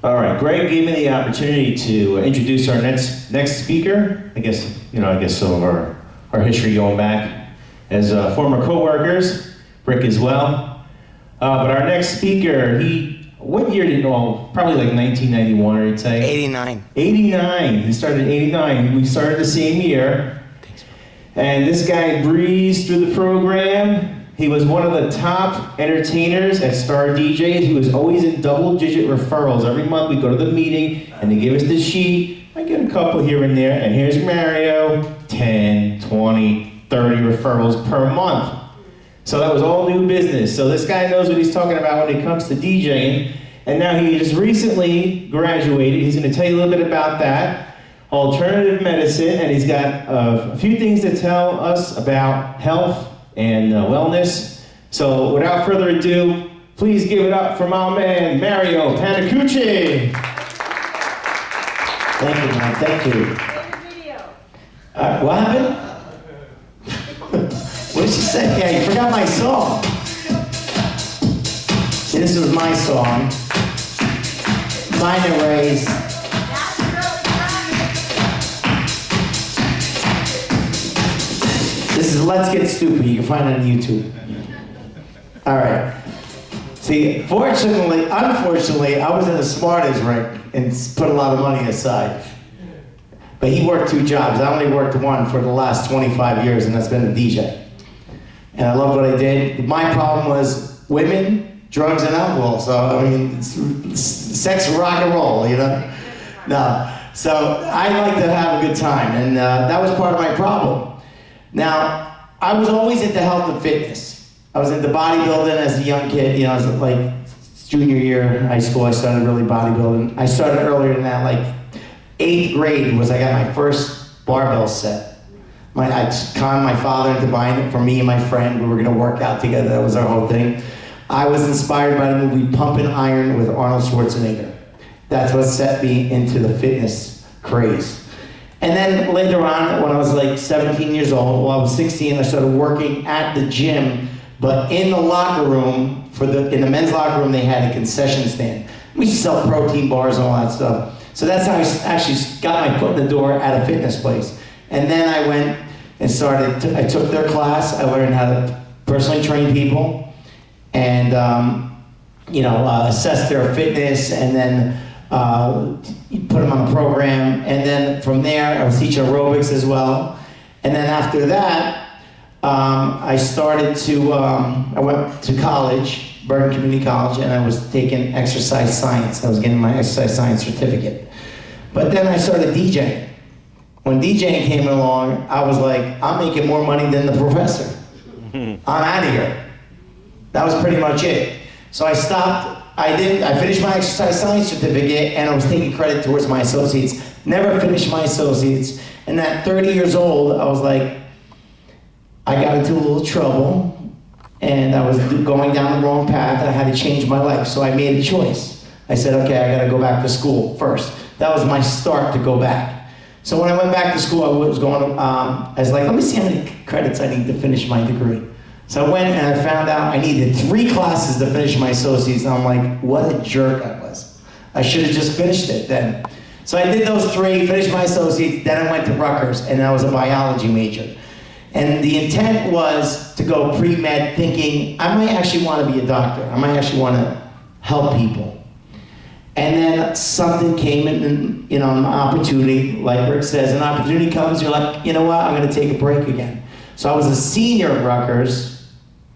All right, Greg gave me the opportunity to introduce our next speaker. I guess some of our history going back as former co-workers, Rick as well. But our next speaker, what year did, well, probably like 1991, I'd say. 89. 89, he started in 89. We started the same year. Thanks. And this guy breezed through the program. He was one of the top entertainers at Star DJs. He was always in double-digit referrals. Every month we go to the meeting and they give us the sheet. I get a couple here and there, and here's Mario, 10, 20, 30 referrals per month. So that was all new business. So this guy knows what he's talking about when it comes to DJing. And now he just recently graduated. He's going to tell you a little bit about that. Alternative medicine, and he's got a few things to tell us about health and wellness. So without further ado, please give it up for my man, Mario Panicucci. Thank you, man, thank you. What happened? What did she say? Yeah, you forgot my song. See, this was my song. Mine and Ray's. This is Let's Get Stupid. You can find it on YouTube. All right. See, unfortunately, I wasn't as smart as Rick and put a lot of money aside. But he worked 2 jobs. I only worked 1 for the last 25 years, and that's been a DJ. And I love what I did. My problem was women, drugs, and alcohol. So, I mean, sex, rock and roll, you know? No. So I like to have a good time, and that was part of my problem. Now, I was always into health and fitness. I was into bodybuilding as a young kid. You know, I was like junior year high school, I started really bodybuilding. I started earlier than that, like 8th grade was I got my first barbell set. I conned my father into buying it for me and my friend. We were gonna work out together, that was our whole thing. I was inspired by the movie Pumpin' Iron with Arnold Schwarzenegger. That's what set me into the fitness craze. And then later on, when I was like 17 years old, well, I was 16, I started working at the gym, but in the locker room, in the men's locker room, they had a concession stand. We used to sell protein bars and all that stuff. So that's how I actually got my foot in the door at a fitness place. And then I went and I took their class, I learned how to personally train people, and assess their fitness, and then put them on the program, and then from there I was teaching aerobics as well. And then after that, I went to college, Bergen Community College, and I was taking exercise science. I was getting my exercise science certificate. But then I started DJing. When DJing came along, I was like, I'm making more money than the professor. I'm out of here. That was pretty much it. So I stopped. I finished my exercise science certificate, and I was taking credit towards my associates. Never finished my associates. And at 30 years old, I was like, I got into a little trouble, and I was going down the wrong path, and I had to change my life. So I made a choice. I said, okay, I gotta go back to school first. That was my start to go back. So when I went back to school, I was like, let me see how many credits I need to finish my degree. So I went and I found out I needed 3 classes to finish my associates, and I'm like, what a jerk I was. I should have just finished it then. So I did those 3, finished my associates, then I went to Rutgers, and I was a biology major. And the intent was to go pre-med thinking, I might actually want to be a doctor. I might actually want to help people. And then something came in, and, an opportunity, like Rick says, an opportunity comes, you're like, you know what, I'm gonna take a break again. So I was a senior at Rutgers,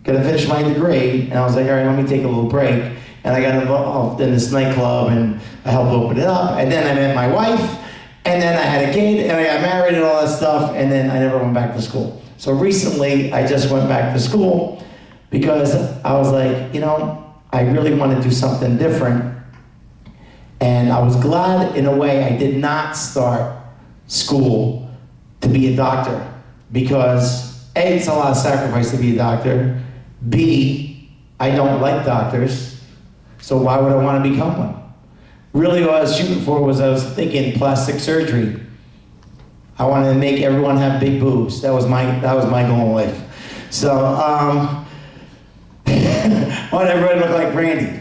gonna finish my degree, and I was like, all right, let me take a little break. And I got involved in this nightclub, and I helped open it up, and then I met my wife, and then I had a kid, and I got married and all that stuff, and then I never went back to school. So recently, I just went back to school because I was like, I really want to do something different. And I was glad, in a way, I did not start school to be a doctor, because A, it's a lot of sacrifice to be a doctor. B, I don't like doctors, so why would I want to become one? Really what I was shooting for was, I was thinking plastic surgery. I wanted to make everyone have big boobs. That was my goal in life. So, I want everyone to look like Brandy.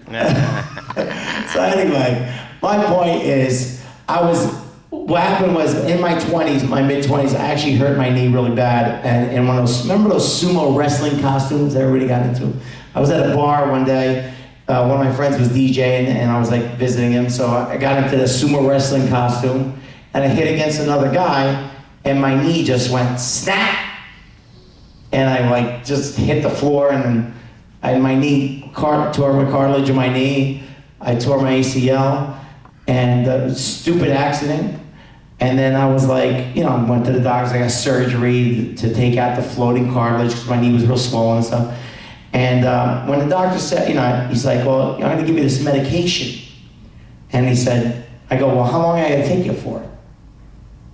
So So anyway, my point is, what happened was in my 20s, my mid-20s, I actually hurt my knee really bad. And one of those, remember those sumo wrestling costumes everybody got into? I was at a bar one day, one of my friends was DJing and I was like visiting him, so I got into the sumo wrestling costume and I hit against another guy and my knee just went snap. And I like just hit the floor and then my knee tore my cartilage in my knee. I tore my ACL and stupid accident. And then I was like, I went to the doctors, I got surgery to take out the floating cartilage because my knee was real swollen and stuff. And when the doctor said, he's like, well, I'm gonna give you this medication. And he said, I go, well, how long am I gonna take it for?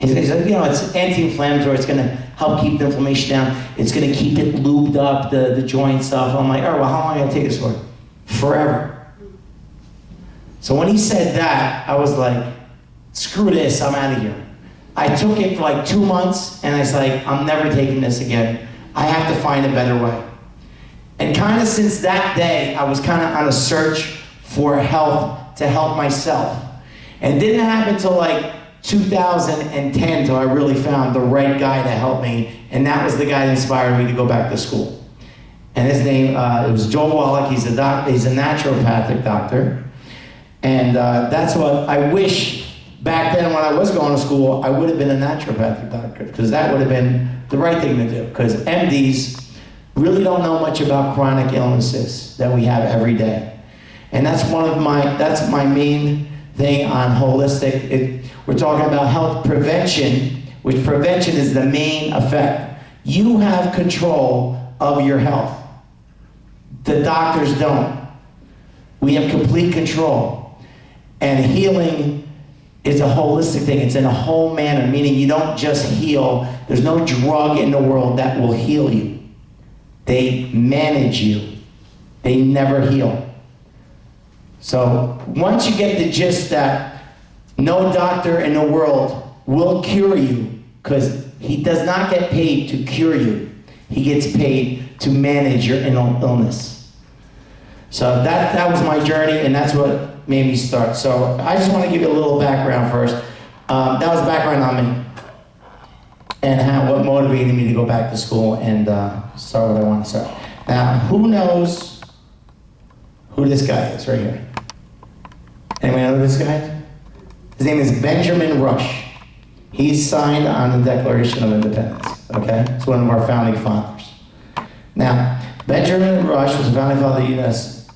He said, it's anti-inflammatory, it's gonna help keep the inflammation down, it's gonna keep it lubed up, the joint stuff. I'm like, all right, well, how long am I gonna take this for? Forever. So when he said that, I was like, screw this, I'm out of here. I took it for like 2 months, and I was like, I'm never taking this again. I have to find a better way. And kind of since that day, I was kind of on a search for help to help myself. And it didn't happen until like 2010 until I really found the right guy to help me, and that was the guy that inspired me to go back to school. And his name, it was Joel Wallach. He's a naturopathic doctor. And that's what I wish back then when I was going to school, I would have been a naturopathic doctor, because that would have been the right thing to do, because MDs really don't know much about chronic illnesses that we have every day. And that's that's my main thing on holistic. We're talking about health prevention, which prevention is the main effect. You have control of your health. The doctors don't. We have complete control. And healing is a holistic thing. It's in a whole manner, meaning you don't just heal. There's no drug in the world that will heal you. They manage you. They never heal. So once you get the gist that no doctor in the world will cure you, because he does not get paid to cure you. He gets paid to manage your illness. So that was my journey, and that's what made me start. So I just want to give you a little background first. That was background on me and what motivated me to go back to school and start what I want to start. Now, who knows who this guy is right here? Anyone know who this guy is? His name is Benjamin Rush. He's signed on the Declaration of Independence, okay? It's one of our founding fathers. Now, Benjamin Rush was a founding father of the U.S.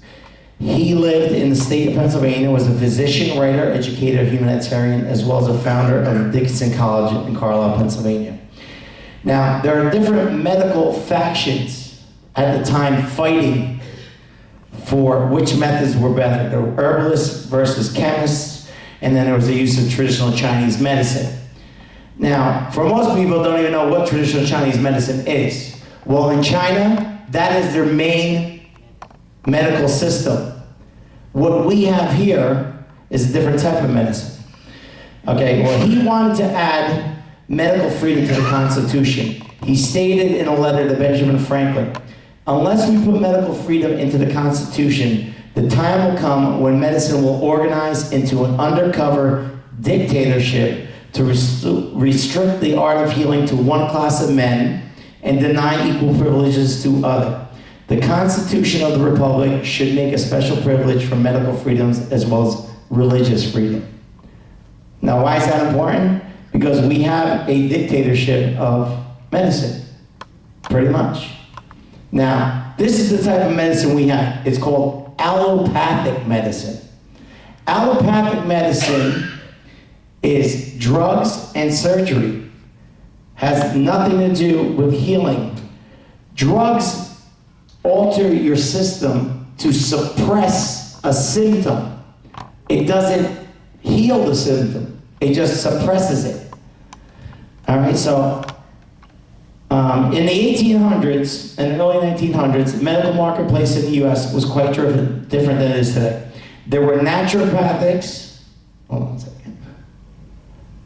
He lived in the state of Pennsylvania, was a physician, writer, educator, humanitarian, as well as a founder of Dickinson College in Carlisle, Pennsylvania. Now, there are different medical factions at the time fighting for which methods were better. There were herbalists versus chemists, and then there was the use of traditional Chinese medicine. Now, for most people don't even know what traditional Chinese medicine is. Well, in China, that is their main medical system. What we have here is a different type of medicine. Okay, well, he wanted to add medical freedom to the Constitution. He stated in a letter to Benjamin Franklin, unless we put medical freedom into the Constitution, the time will come when medicine will organize into an undercover dictatorship to restrict the art of healing to one class of men and deny equal privileges to others. The Constitution of the Republic should make a special privilege for medical freedoms as well as religious freedom. Now, why is that important? Because we have a dictatorship of medicine, pretty much. Now, this is the type of medicine we have. It's called allopathic medicine. Allopathic medicine is drugs and surgery. Has nothing to do with healing. Drugs alter your system to suppress a symptom. It doesn't heal the symptom. It just suppresses it. All right, so in the 1800s and early 1900s, the medical marketplace in the U.S. was quite different than it is today. There were naturopathics, hold on a second.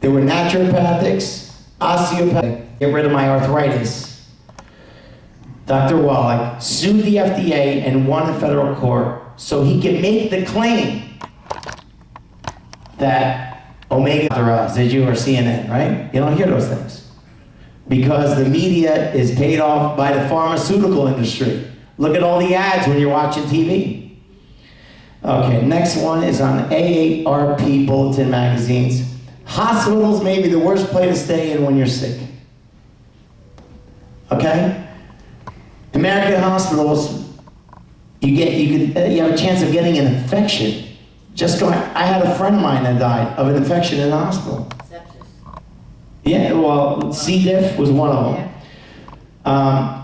There were naturopathics, osteopathics, get rid of my arthritis. Dr. Wallach sued the FDA and won in federal court so he could make the claim that Omega or us, did you, or CNN, right? You don't hear those things. Because the media is paid off by the pharmaceutical industry. Look at all the ads when you're watching TV. Okay, next one is on AARP Bulletin magazines. Hospitals may be the worst place to stay in when you're sick. Okay? American hospitals, you have a chance of getting an infection. I had a friend of mine that died of an infection in the hospital. Sepsis. Yeah, well, C. diff was one of them. Yeah.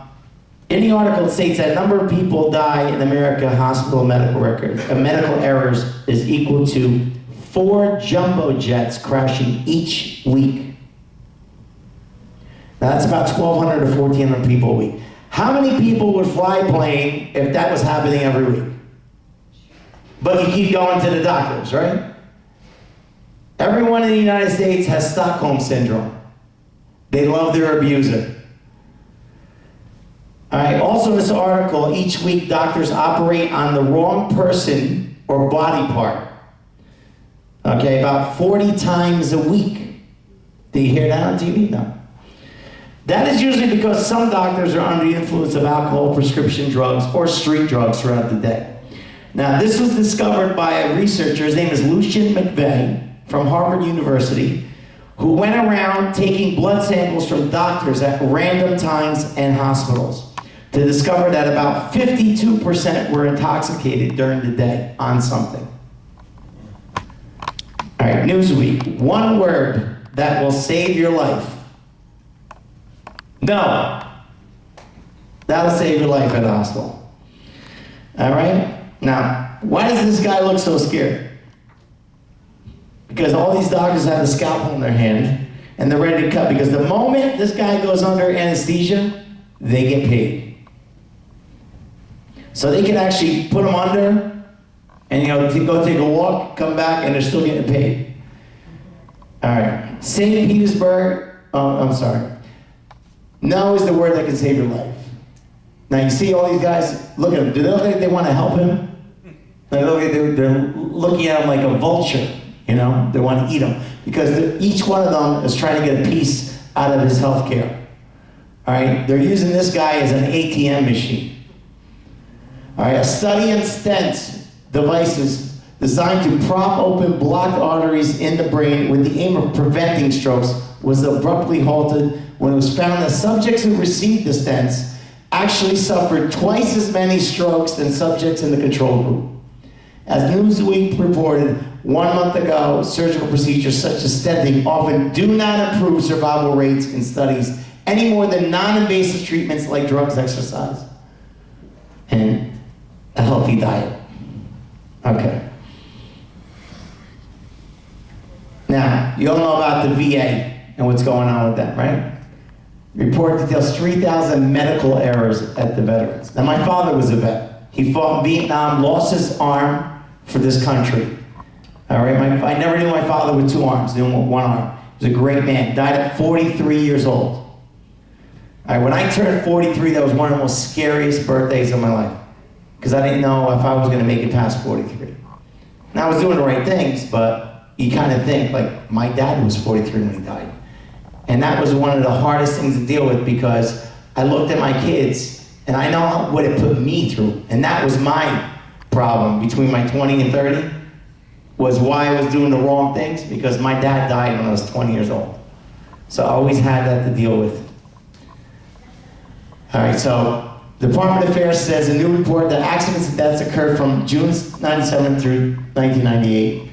In the article, it states that number of people die in America hospital medical records, medical errors is equal to 4 jumbo jets crashing each week. Now that's about 1,200 to 1,400 people a week. How many people would fly a plane if that was happening every week? But you keep going to the doctors, right? Everyone in the United States has Stockholm Syndrome. They love their abuser. All right, also in this article, each week doctors operate on the wrong person or body part. Okay, about 40 times a week. Do you hear that on TV? No. That is usually because some doctors are under the influence of alcohol, prescription drugs, or street drugs throughout the day. Now, this was discovered by a researcher, his name is Lucian McVeigh from Harvard University, who went around taking blood samples from doctors at random times and hospitals to discover that about 52% were intoxicated during the day on something. All right, Newsweek, one word that will save your life. No. That'll save your life at the hospital. All right? Now, why does this guy look so scared? Because all these doctors have the scalpel in their hand and they're ready to cut. Because the moment this guy goes under anesthesia, they get paid. So they can actually put him under and go take a walk, come back, and they're still getting paid. All right. St. Petersburg, I'm sorry. No is the word that can save your life. Now you see all these guys, look at them. Do they look like they want to help him? They're looking at him like a vulture, They want to eat him. Because each one of them is trying to get a piece out of his health care. All right? They're using this guy as an ATM machine. All right, a study in stents devices designed to prop open blocked arteries in the brain with the aim of preventing strokes was abruptly halted when it was found that subjects who received the stents actually suffered twice as many strokes than subjects in the control group. As Newsweek reported 1 month ago, surgical procedures such as stenting often do not improve survival rates in studies any more than non-invasive treatments like drugs, exercise, and a healthy diet. Okay. Now, you all know about the VA and what's going on with them, right? Report details 3,000 medical errors at the veterans. Now, my father was a vet. He fought in Vietnam, lost his arm for this country. All right, I never knew my father with 2 arms, knew him with 1 arm. He was a great man, died at 43 years old. All right, when I turned 43, that was one of the most scariest birthdays of my life. Because I didn't know if I was going to make it past 43. Now, I was doing the right things, but you kind of think, like, my dad was 43 when he died. And that was one of the hardest things to deal with because I looked at my kids, and I know what it put me through. And that was my problem between my 20 and 30, was why I was doing the wrong things, because my dad died when I was 20 years old. So I always had that to deal with. All right, so the Department of Affairs says a new report that accidents and deaths occurred from June 97 through 1998.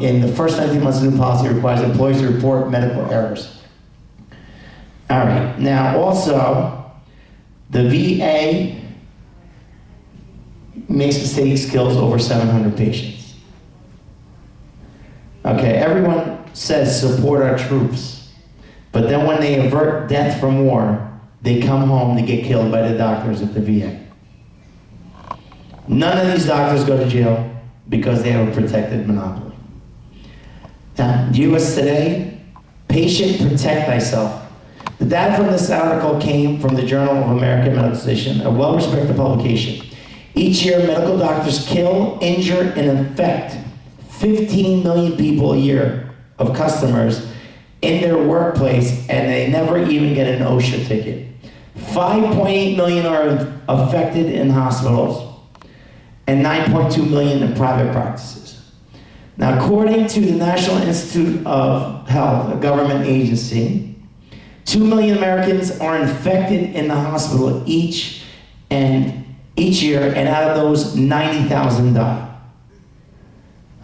In the first 19 months of the new policy requires employees to report medical errors. All right, now also, the VA makes mistakes, kills over 700 patients. Okay, everyone says support our troops, but then when they avert death from war, they come home to get killed by the doctors at the VA. None of these doctors go to jail because they have a protected monopoly. Now, US Today, patient protect thyself. The data from this article came from the Journal of American Medical Association, a well-respected publication. Each year, medical doctors kill, injure, and infect 15 million people a year of customers in their workplace, and they never even get an OSHA ticket. 5.8 million are affected in hospitals, and 9.2 million in private practices. Now, according to the National Institute of Health, a government agency, 2 million Americans are infected in the hospital each year, and out of those, 90,000 die.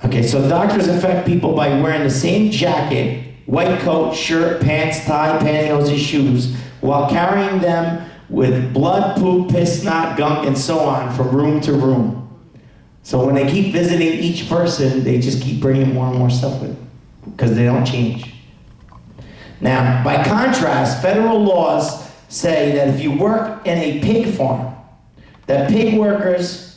Okay, so doctors affect people by wearing the same jacket, white coat, shirt, pants, tie, pantyhose, and shoes, while carrying them with blood, poop, piss, snot, gunk, and so on from room to room. So when they keep visiting each person, they just keep bringing more and more stuff with them, because they don't change. Now, by contrast, federal laws say that if you work in a pig farm, that pig workers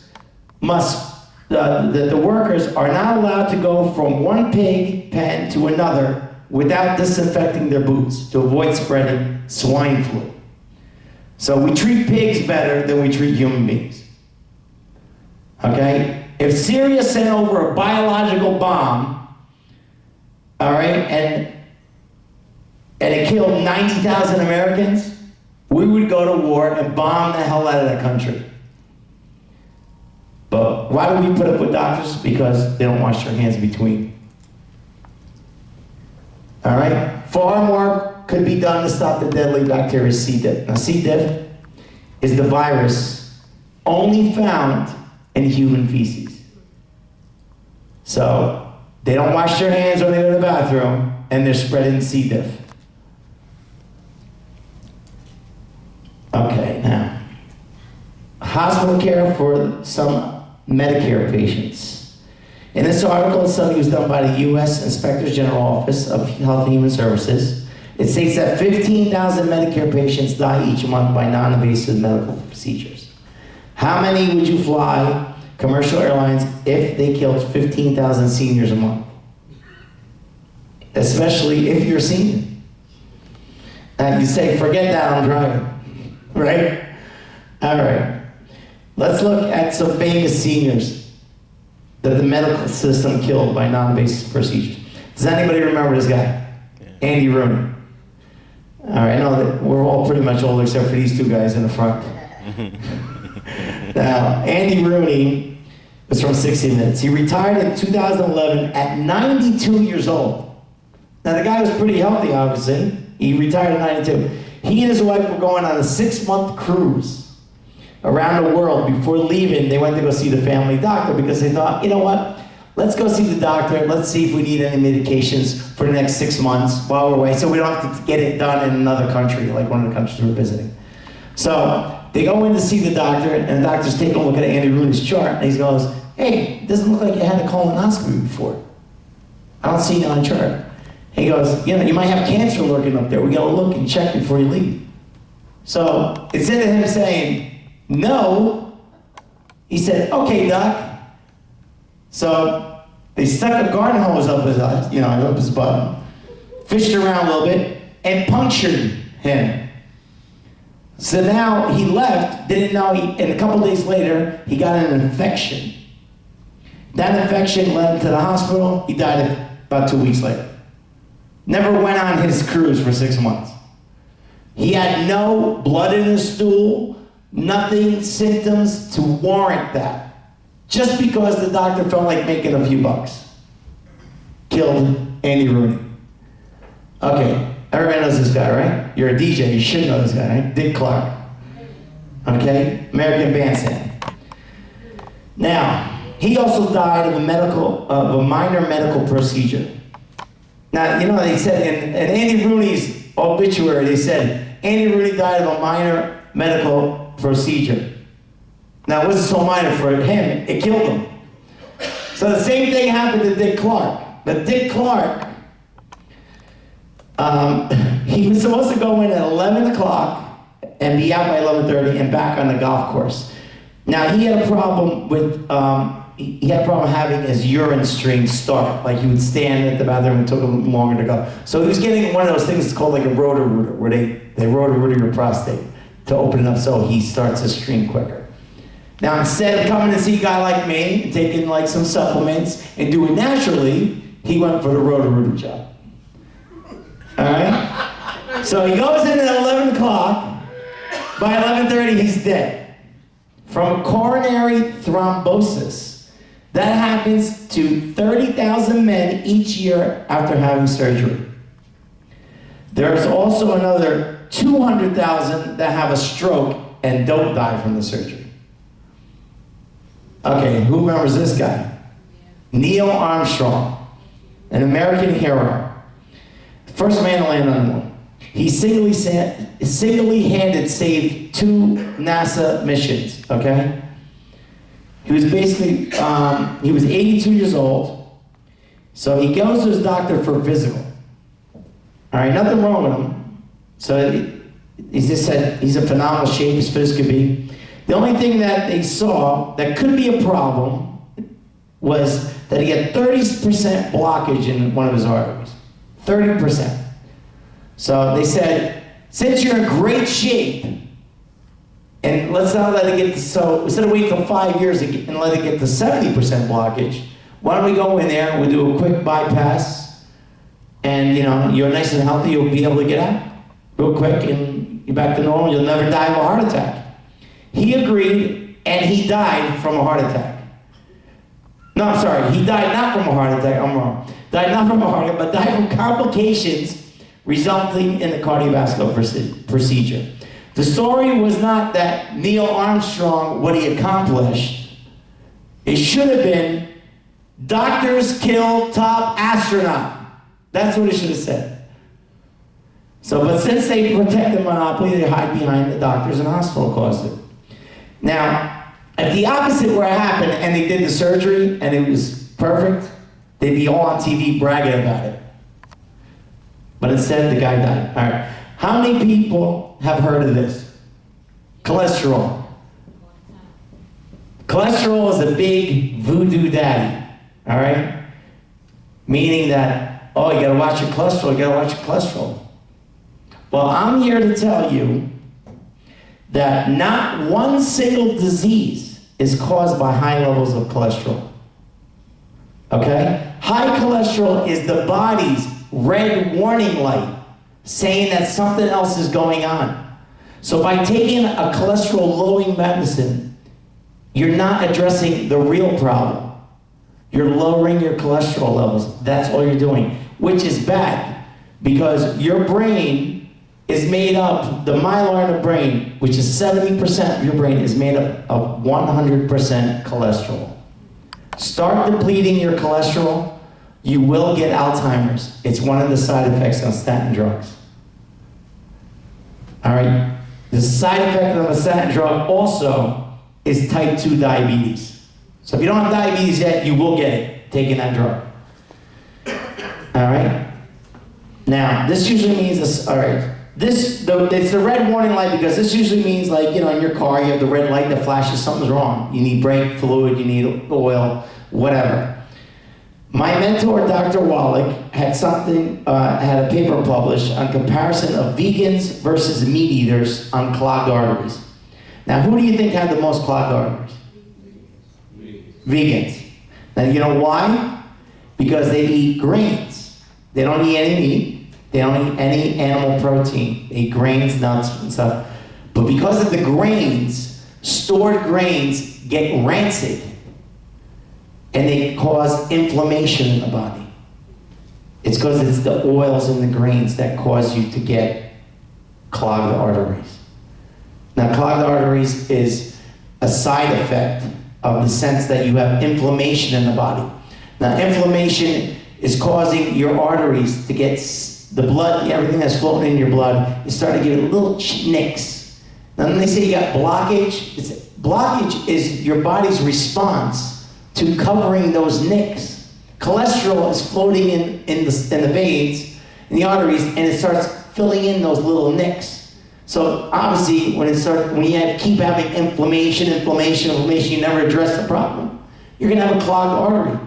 the workers are not allowed to go from one pig pen to another without disinfecting their boots to avoid spreading swine flu. So we treat pigs better than we treat human beings. Okay? If Syria sent over a biological bomb, all right, and it killed 90,000 Americans, we would go to war and bomb the hell out of that country. But why do we put up with doctors? Because they don't wash their hands between. All right? Far more could be done to stop the deadly bacteria C. diff. Now, C. diff is the virus only found in human feces. So they don't wash their hands when they go to the bathroom, and they're spreading C. diff. Okay, now, hospital care for some Medicare patients. In this article, a study was done by the U.S. Inspector General Office of Health and Human Services. It states that 15,000 Medicare patients die each month by non-invasive medical procedures. How many would you fly commercial airlines if they killed 15,000 seniors a month? Especially if you're a senior. And you say, forget that, I'm driving. Right? All right. Let's look at some famous seniors that the medical system killed by non-invasive procedures. Does anybody remember this guy? Yeah. Andy Rooney. All right, I know that we're all pretty much old except for these two guys in the front. Now, Andy Rooney was from 60 Minutes. He retired in 2011 at 92 years old. Now, the guy was pretty healthy, obviously. He retired at 92. He and his wife were going on a 6-month cruise around the world. Before leaving, they went to go see the family doctor because they thought, you know what, let's go see the doctor, let's see if we need any medications for the next 6 months while we're away, so we don't have to get it done in another country, like one of the countries we're visiting. So they go in to see the doctor, and the doctor's taking a look at Andy Rooney's chart, and he goes, hey, it doesn't look like you had a colonoscopy before. I don't see you on the chart. He goes, you know, you might have cancer lurking up there. We gotta look and check before you leave. So instead of him saying, no, he said, okay, doc. So they stuck a garden hose up his, up his butt, fished around a little bit, and punctured him. So now he left, didn't know, and a couple days later, he got an infection. That infection led him to the hospital. He died about 2 weeks later. Never went on his cruise for 6 months. He had no blood in his stool, nothing, symptoms to warrant that. Just because the doctor felt like making a few bucks. Killed Andy Rooney. Okay, everybody knows this guy, right? You're a DJ, you should know this guy, right? Dick Clark. Okay, American Bandstand. Now, he also died of a minor medical procedure. Now, you know, they said in Andy Rooney's obituary, they said, Andy Rooney died of a minor medical procedure. Now, it wasn't so minor for him, it killed him. So the same thing happened to Dick Clark. But Dick Clark, he was supposed to go in at 11 o'clock and be out by 11:30 and back on the golf course. Now, he had a problem with, having his urine stream start. Like he would stand at the bathroom and it took him longer to go. So he was getting one of those things that's called like a rotor-rooter, where they rotor-rooter your prostate to open it up so he starts his stream quicker. Now, instead of coming to see a guy like me and taking like some supplements and do it naturally, he went for the Roto-Rooter job. All right? So he goes in at 11 o'clock. By 11:30, he's dead from coronary thrombosis. That happens to 30,000 men each year after having surgery. There's also another 200,000 that have a stroke and don't die from the surgery. Okay, who remembers this guy? Neil Armstrong, an American hero. First man to land on the moon. He single-handed saved 2 NASA missions, okay? He was basically, he was 82 years old, so he goes to his doctor for a physical. All right, nothing wrong with him. So he just said he's in phenomenal shape, as fit as could be. The only thing that they saw that could be a problem was that he had 30% blockage in one of his arteries. 30%. So they said, since you're in great shape, and let's not let it get to, so instead of waiting for 5 years and let it get to 70% blockage, why don't we go in there, we'll do a quick bypass, and you're nice and healthy, you'll be able to get out real quick, and you're back to normal, you'll never die of a heart attack. He agreed, and he died from a heart attack. No, I'm sorry, he died not from a heart attack, I'm wrong. Died not from a heart attack, but died from complications resulting in the cardiovascular procedure. The story was not that Neil Armstrong, what he accomplished. It should have been, doctors kill top astronaut. That's what it should have said. So, but since they protect the monopoly, they hide behind the doctors and hospital caused it. Now, if the opposite were to happen and they did the surgery and it was perfect, they'd be all on TV bragging about it. But instead, the guy died. All right. How many people have heard of this? Cholesterol. Cholesterol is a big voodoo daddy. All right? Meaning that, oh, you gotta watch your cholesterol, you gotta watch your cholesterol. Well, I'm here to tell you that not one single disease is caused by high levels of cholesterol. Okay? High cholesterol is the body's red warning light saying that something else is going on. So by taking a cholesterol-lowering medicine, you're not addressing the real problem. You're lowering your cholesterol levels. That's all you're doing, which is bad because your brain is made up, the myelin of the brain, which is 70% of your brain, is made up of 100% cholesterol. Start depleting your cholesterol, you will get Alzheimer's. It's one of the side effects of statin drugs. All right? The side effect of a statin drug also is type 2 diabetes. So if you don't have diabetes yet, you will get it taking that drug. All right? Now, this usually means this, all right. It's the red warning light because this usually means like, in your car, you have the red light that flashes something's wrong. You need brake fluid, you need oil, whatever. My mentor, Dr. Wallach, had a paper published on comparison of vegans versus meat eaters on clogged arteries. Now, who do you think had the most clogged arteries? Vegans. Now, you know why? Because they eat grains. They don't eat any meat. They don't eat any animal protein. They eat grains, nuts, and stuff. But because of the grains, stored grains get rancid. And they cause inflammation in the body. It's because it's the oils in the grains that cause you to get clogged arteries. Now, clogged arteries is a side effect of the sense that you have inflammation in the body. Now, inflammation is causing your arteries to get the blood, everything that's floating in your blood, you start to get little nicks. Now, when they say you got blockage, blockage is your body's response to covering those nicks. Cholesterol is floating in the veins, in the arteries, and it starts filling in those little nicks. So obviously, when you keep having inflammation, you never address the problem, you're gonna have a clogged artery.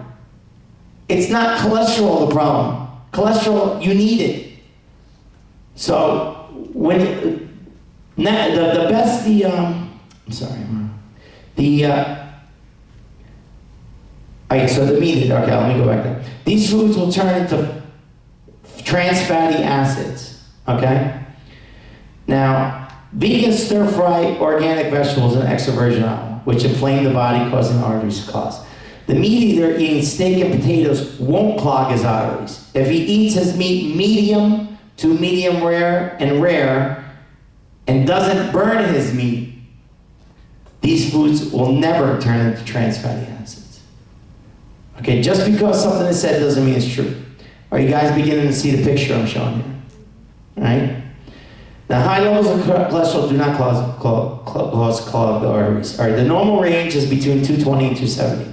It's not cholesterol the problem. Cholesterol, you need it. So when Okay, so the meat, okay, let me go back there. These foods will turn into trans fatty acids, okay? Now, vegan stir-fry organic vegetables and extra virgin olive, which inflame the body, causing arteries to clog. The meat eater eating steak and potatoes won't clog his arteries. If he eats his meat medium to medium rare, and doesn't burn his meat, these foods will never turn into trans fatty acids. Okay, just because something is said doesn't mean it's true. Are you guys beginning to see the picture I'm showing here? All right? Now, high levels of cholesterol do not cause clogged arteries. All right, the normal range is between 220 and 270.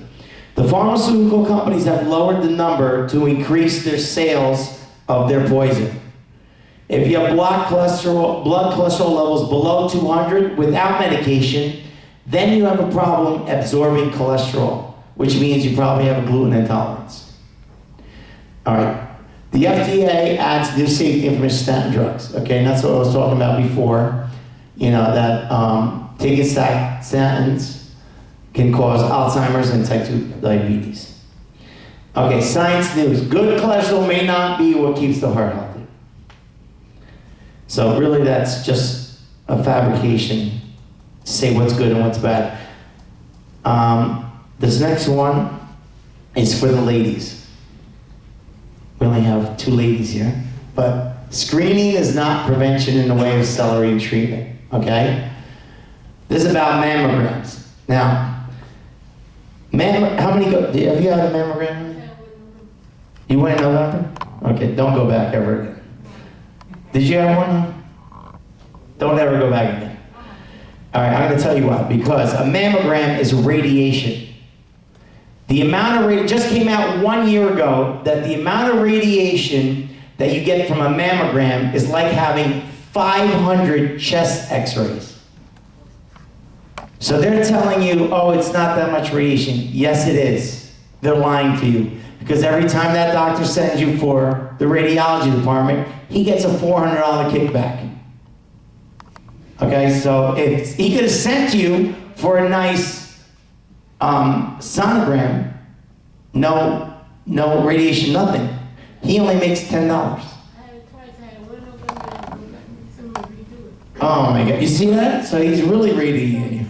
The pharmaceutical companies have lowered the number to increase their sales of their poison. If you have blood cholesterol levels below 200 without medication, then you have a problem absorbing cholesterol, which means you probably have a gluten intolerance. All right. The FDA adds new safety information to statin drugs. Okay, and that's what I was talking about before. You know, that taking statins can cause Alzheimer's and type 2 diabetes. Okay, science news. Good cholesterol may not be what keeps the heart healthy. So really that's just a fabrication to say what's good and what's bad. This next one is for the ladies. We only have 2 ladies here, but screening is not prevention in the way of celery treatment, okay? This is about mammograms. Now, have you had a mammogram? You went in November? Okay, don't go back ever again. Did you have one? Don't ever go back again. All right, I'm gonna tell you why. Because a mammogram is radiation. The amount of just came out 1 year ago that the amount of radiation that you get from a mammogram is like having 500 chest x-rays. So they're telling you, oh, it's not that much radiation. Yes, it is. They're lying to you. Because every time that doctor sends you for the radiology department, he gets a $400 kickback. Okay, so if he could have sent you for a nice sonogram, no radiation, nothing. He only makes $10. Oh my God, you see that? So he's really radiating you.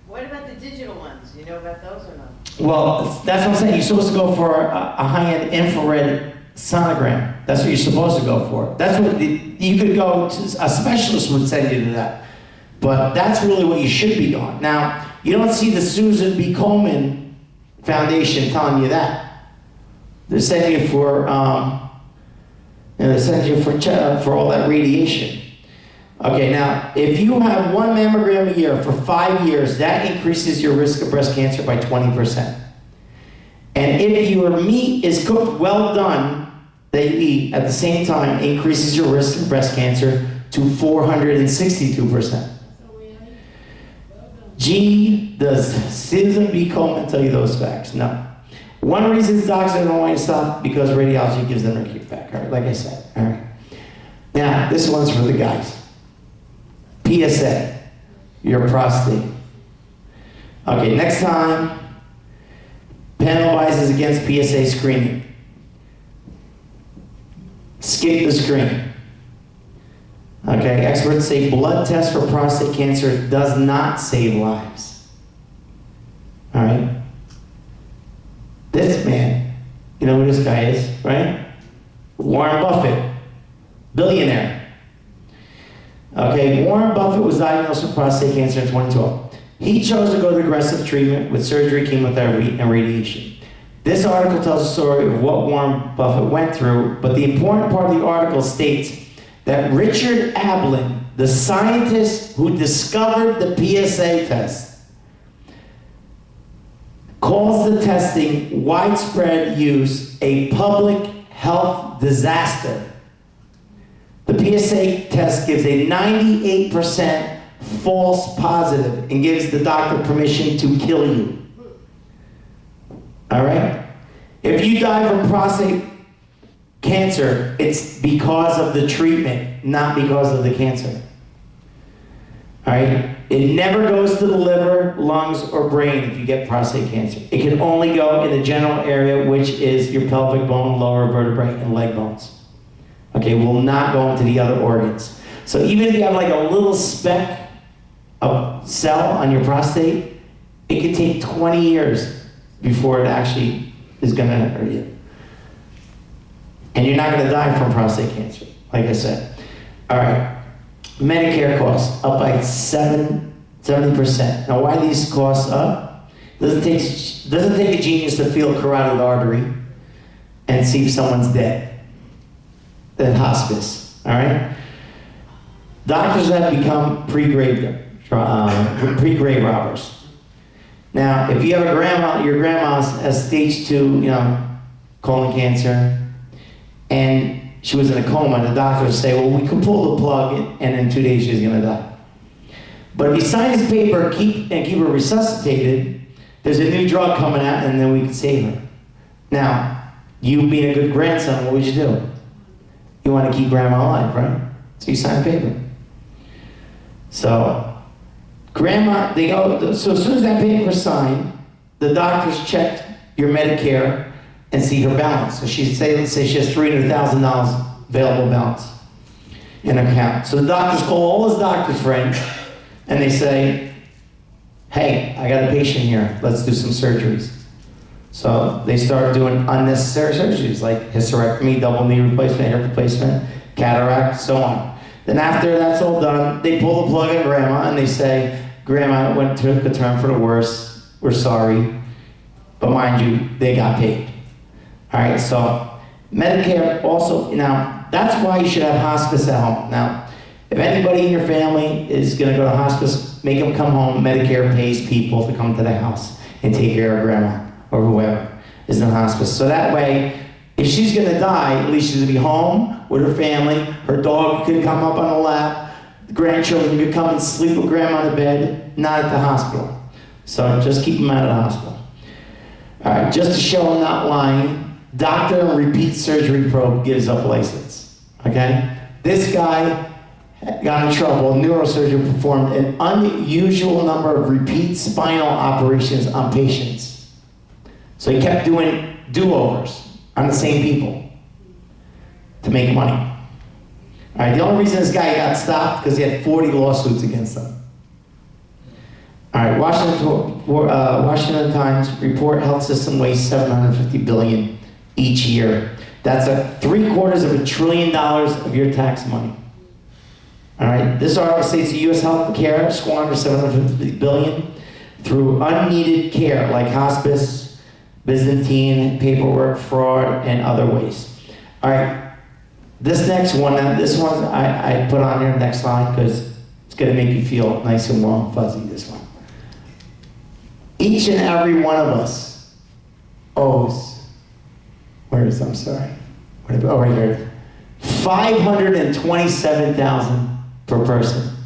What about the digital ones? You know about those or not? Well, that's what I'm saying. You're supposed to go for a high-end infrared sonogram. That's what you're supposed to go for. That's what you could go to. A specialist would send you to that. But that's really what you should be doing. Now, you don't see the Susan B. Komen Foundation telling you that. They're sending you for, for all that radiation. Okay, now, if you have 1 mammogram a year for 5 years, that increases your risk of breast cancer by 20%. And if your meat is cooked well done, that you eat at the same time, it increases your risk of breast cancer to 462%. Gee, does Susan B. Komen tell you those facts? No. One reason doctors don't want you to stop, because radiology gives them a kickback, all right, like I said, all right. Now, this one's for the guys. PSA, your prostate. Okay, next time, panel advises against PSA screening. Skip the screen. Okay, experts say blood test for prostate cancer does not save lives. All right? This man, you know who this guy is, right? Warren Buffett, billionaire. Okay, Warren Buffett was diagnosed with prostate cancer in 2012. He chose to go to aggressive treatment with surgery, chemotherapy, and radiation. This article tells a story of what Warren Buffett went through, but the important part of the article states that Richard Ablin, the scientist who discovered the PSA test, calls the testing widespread use a public health disaster. The PSA test gives a 98% false positive and gives the doctor permission to kill you. All right? If you die from prostate cancer, it's because of the treatment, not because of the cancer. All right? It never goes to the liver, lungs, or brain if you get prostate cancer. It can only go in the general area, which is your pelvic bone, lower vertebrae, and leg bones. Okay, will not go into the other organs. So even if you have like a little speck of cell on your prostate, it could take 20 years before it actually is gonna hurt you. And you're not gonna die from prostate cancer, like I said. All right, Medicare costs up by 70%. Now why are these costs up? Doesn't take a genius to feel a carotid artery and see if someone's dead. Than hospice, all right? Doctors have become pre-grave robbers. Now, if you have a grandma, your grandma has stage 2, colon cancer, and she was in a coma, the doctors say, well, we can pull the plug, and in 2 days she's gonna die. But if you sign this paper keep her resuscitated, there's a new drug coming out, and then we can save her. Now, you being a good grandson, what would you do? You want to keep grandma alive, right? So you sign a paper. So, grandma, so as soon as that paper is signed, the doctors check your Medicare and see her balance. So let's say she has $300,000 available balance in her account. So the doctors call all his doctor's friends and they say, hey, I got a patient here, let's do some surgeries. So they start doing unnecessary surgeries like hysterectomy, double knee replacement, hip replacement, cataract, so on. Then after that's all done, they pull the plug on grandma and they say, grandma took a turn for the worse, we're sorry. But mind you, they got paid. All right, so Medicare also, now that's why you should have hospice at home. Now, if anybody in your family is gonna go to hospice, make them come home. Medicare pays people to come to the house and take care of grandma or whoever is in hospice. So that way, if she's gonna die, at least she's gonna be home with her family. Her dog could come up on the lap. The grandchildren could come and sleep with grandma in the bed, not at the hospital. So just keep them out of the hospital. All right, just to show I'm not lying, doctor and repeat surgery probe gives up license, okay? This guy got in trouble. A neurosurgeon performed an unusual number of repeat spinal operations on patients. So he kept doing do-overs on the same people to make money. All right, the only reason this guy got stopped because he had 40 lawsuits against him. All right, Washington Times report health system wastes $750 billion each year. That's $750 billion of your tax money. All right, this article states the U.S. healthcare squanders $750 billion through unneeded care like hospice, Byzantine, paperwork, fraud, and other ways. All right, this next one, this one I put on here, next slide, because it's going to make you feel nice and warm and fuzzy, this one. Each and every one of us owes, I'm sorry, right here, $527,000 per person,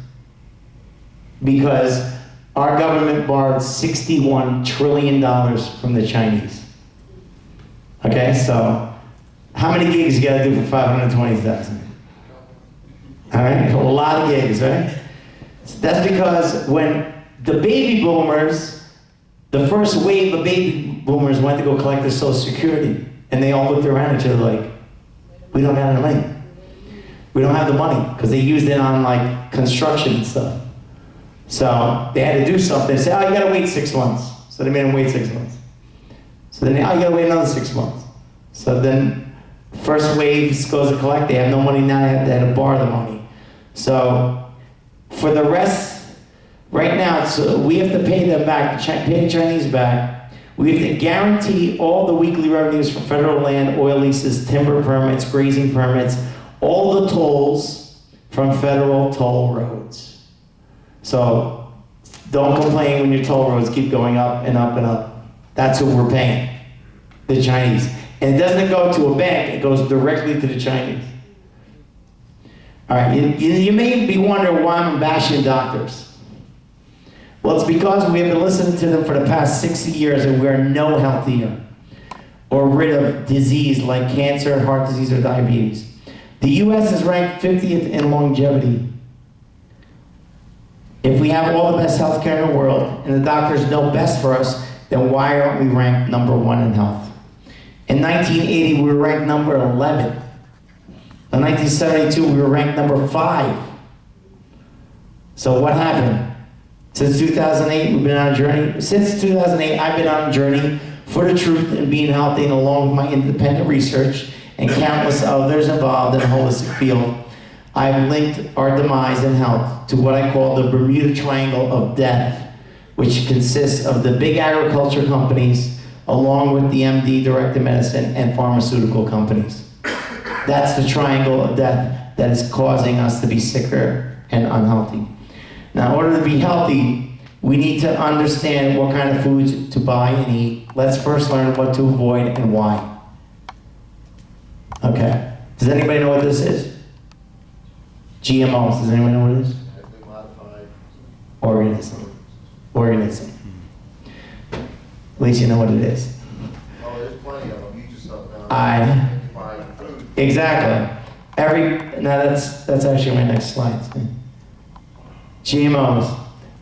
because our government borrowed $61 trillion from the Chinese. Okay, so how many gigs you gotta do for 520,000? All right, a lot of gigs, right? So that's because when the baby boomers, the first wave of baby boomers went to go collect their Social Security, and they all looked around at each other like, we don't have any money. We don't have the money, because they used it on like construction and stuff. So they had to do something. They said, oh, you gotta wait 6 months. So they made them wait 6 months. So then, oh, you gotta wait another 6 months. So then, first wave goes to collect. They have no money now. They had to borrow the money. So for the rest, right now, so we have to pay them back, pay the Chinese back. We have to guarantee all the weekly revenues from federal land, oil leases, timber permits, grazing permits, all the tolls from federal toll roads. So don't complain when your toll roads keep going up and up and up. That's what we're paying, the Chinese. And it doesn't go to a bank, it goes directly to the Chinese. All right, you may be wondering why I'm bashing doctors. Well, it's because we have been listening to them for the past 60 years and we're no healthier or rid of disease like cancer, heart disease, or diabetes. The U.S. is ranked 50th in longevity. If we have all the best healthcare in the world, and the doctors know best for us, then why aren't we ranked number 1 in health? In 1980, we were ranked number 11. In 1972, we were ranked number 5. So what happened? Since 2008, we've been on a journey. Since 2008, I've been on a journey for the truth and being healthy, and along with my independent research and countless others involved in the holistic field, I've linked our demise in health to what I call the Bermuda Triangle of Death, which consists of the big agriculture companies, along with the MD-directed medicine and pharmaceutical companies. That's the triangle of death that is causing us to be sicker and unhealthy. Now, in order to be healthy, we need to understand what kind of foods to buy and eat. Let's first learn what to avoid and why. Okay. Does anybody know what this is? GMOs. Does anybody know what it is? Genetically modified. Organism. At least you know what it is. Oh, there's plenty of them. You just don't know. Food. Exactly. Now that's actually my next slide. GMOs.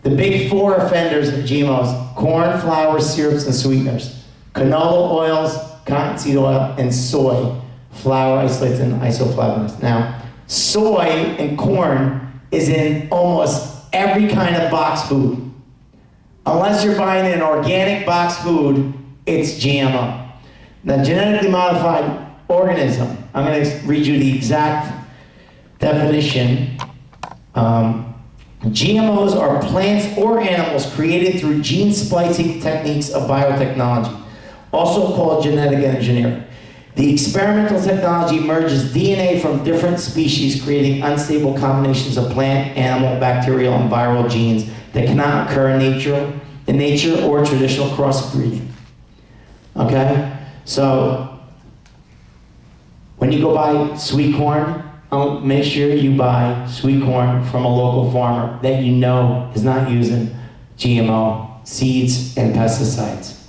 The big 4 offenders of GMOs: corn, flour, syrups, and sweeteners. Canola oils, cottonseed oil, and soy. Flour, isolates, and isoflavonoids. Now, soy and corn is in almost every kind of box food. Unless you're buying an organic box food, it's GMO. Now, genetically modified organism. I'm going to read you the exact definition. GMOs are plants or animals created through gene splicing techniques of biotechnology, also called genetic engineering. The experimental technology merges DNA from different species, creating unstable combinations of plant, animal, bacterial, and viral genes that cannot occur in nature or traditional crossbreeding. Okay? So, when you go buy sweet corn, make sure you buy sweet corn from a local farmer that you know is not using GMO seeds and pesticides.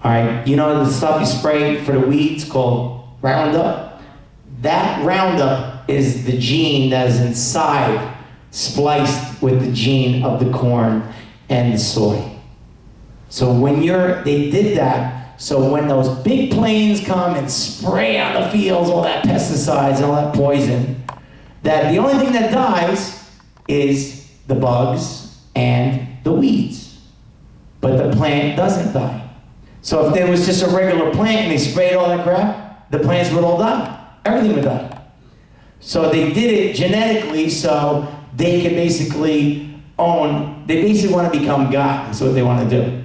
All right, you know the stuff you spray for the weeds called Roundup? That Roundup is the gene that is inside, spliced with the gene of the corn and the soy. So they did that, so when those big planes come and spray on the fields all that pesticides and all that poison, that the only thing that dies is the bugs and the weeds. But the plant doesn't die. So if there was just a regular plant and they sprayed all that crap, the plants would all die. Everything would die. So they did it genetically so they could basically they basically want to become God. That's what they want to do.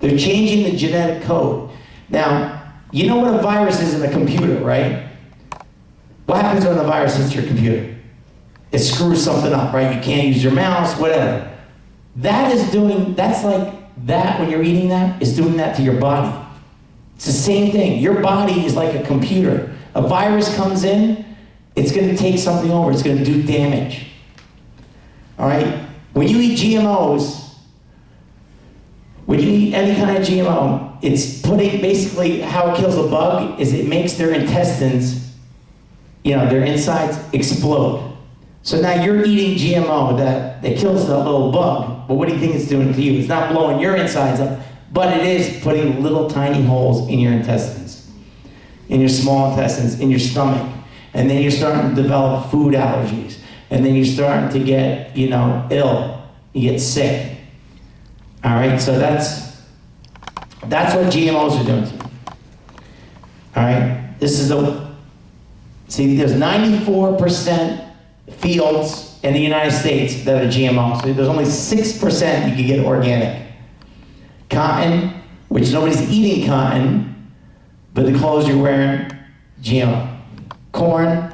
They're changing the genetic code. Now, you know what a virus is in a computer, right? What happens when a virus hits your computer? It screws something up, right? You can't use your mouse, whatever. That's like that when you're eating that, is doing that to your body. It's the same thing. Your body is like a computer. A virus comes in, it's going to take something over. It's going to do damage. All right? When you eat GMOs, when you eat any kind of GMO, it's basically how it kills a bug is it makes their intestines, their insides explode. So now you're eating GMO that kills the little bug, but what do you think it's doing to you? It's not blowing your insides up, but it is putting little tiny holes in your intestines, in your small intestines, in your stomach. And then you're starting to develop food allergies. And then you're starting to get, ill. You get sick. All right, so that's what GMOs are doing to you. All right, there's 94% fields in the United States that are GMO. So there's only 6% you can get organic. Cotton, which nobody's eating cotton, but the clothes you're wearing, GMO. Corn,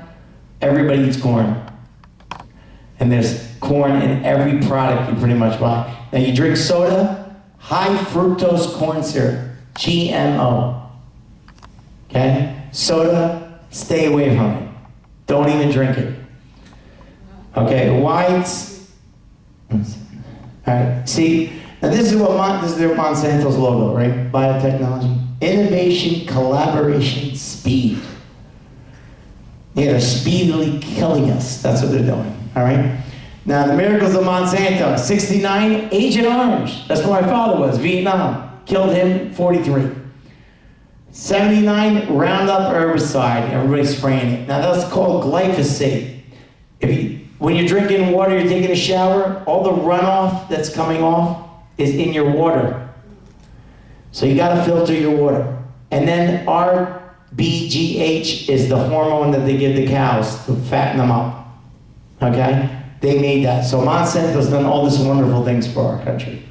everybody eats corn. And there's corn in every product you pretty much buy. Now you drink soda, high fructose corn syrup, GMO. Okay? Soda, stay away from it. Don't even drink it. Okay, whites. All right, see, now this is their Monsanto's logo, right? Biotechnology. Innovation, collaboration, speed. Yeah, they're speedily killing us. That's what they're doing, all right? Now, the miracles of Monsanto, 69, Agent Orange. That's where my father was, Vietnam. Killed him, 43. 79, Roundup herbicide. Everybody's spraying it. Now, that's called glyphosate. When you're drinking water, you're taking a shower, all the runoff that's coming off is in your water. So you gotta filter your water. And then RBGH is the hormone that they give the cows to fatten them up. Okay? They made that. So Monsanto's done all these wonderful things for our country.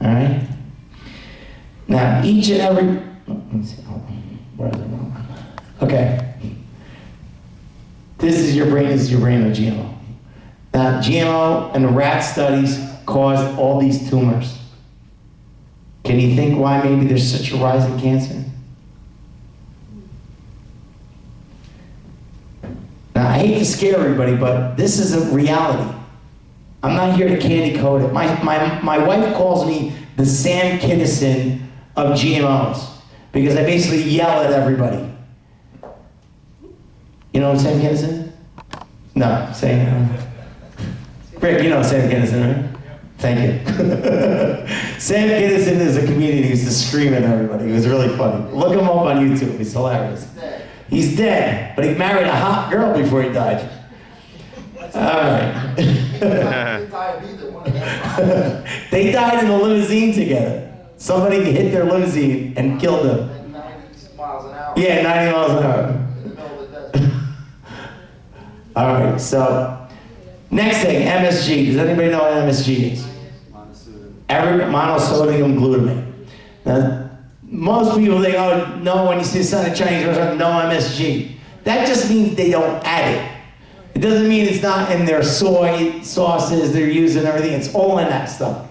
All right? Now, each and every... Let me see. Hold on. Where is it? Okay. This is your brain of GMO. Now, GMO and the rat studies caused all these tumors. Can you think why maybe there's such a rise in cancer? Now, I hate to scare everybody, but this is a reality. I'm not here to candy coat it. My wife calls me the Sam Kinison of GMOs because I basically yell at everybody. You know what Sam Kinison? No, Sam. Rick, you know Sam Kinison, right? Thank you. Sam Kinison is a comedian who used to scream at everybody. He was really funny. Look him up on YouTube. He's hilarious. He's dead, but he married a hot girl before he died. All right. They died in a limousine together. Somebody hit their limousine and killed them. At 90 miles an hour. Yeah, 90 miles an hour. In the middle of the desert. All right, so next thing, MSG. Does anybody know what MSG is? Monosodium glutamate. Now, most people think, oh, no, when you see sign of Chinese restaurant, no MSG. That just means they don't add it. It doesn't mean it's not in their soy sauces they're using, everything. It's all in that stuff.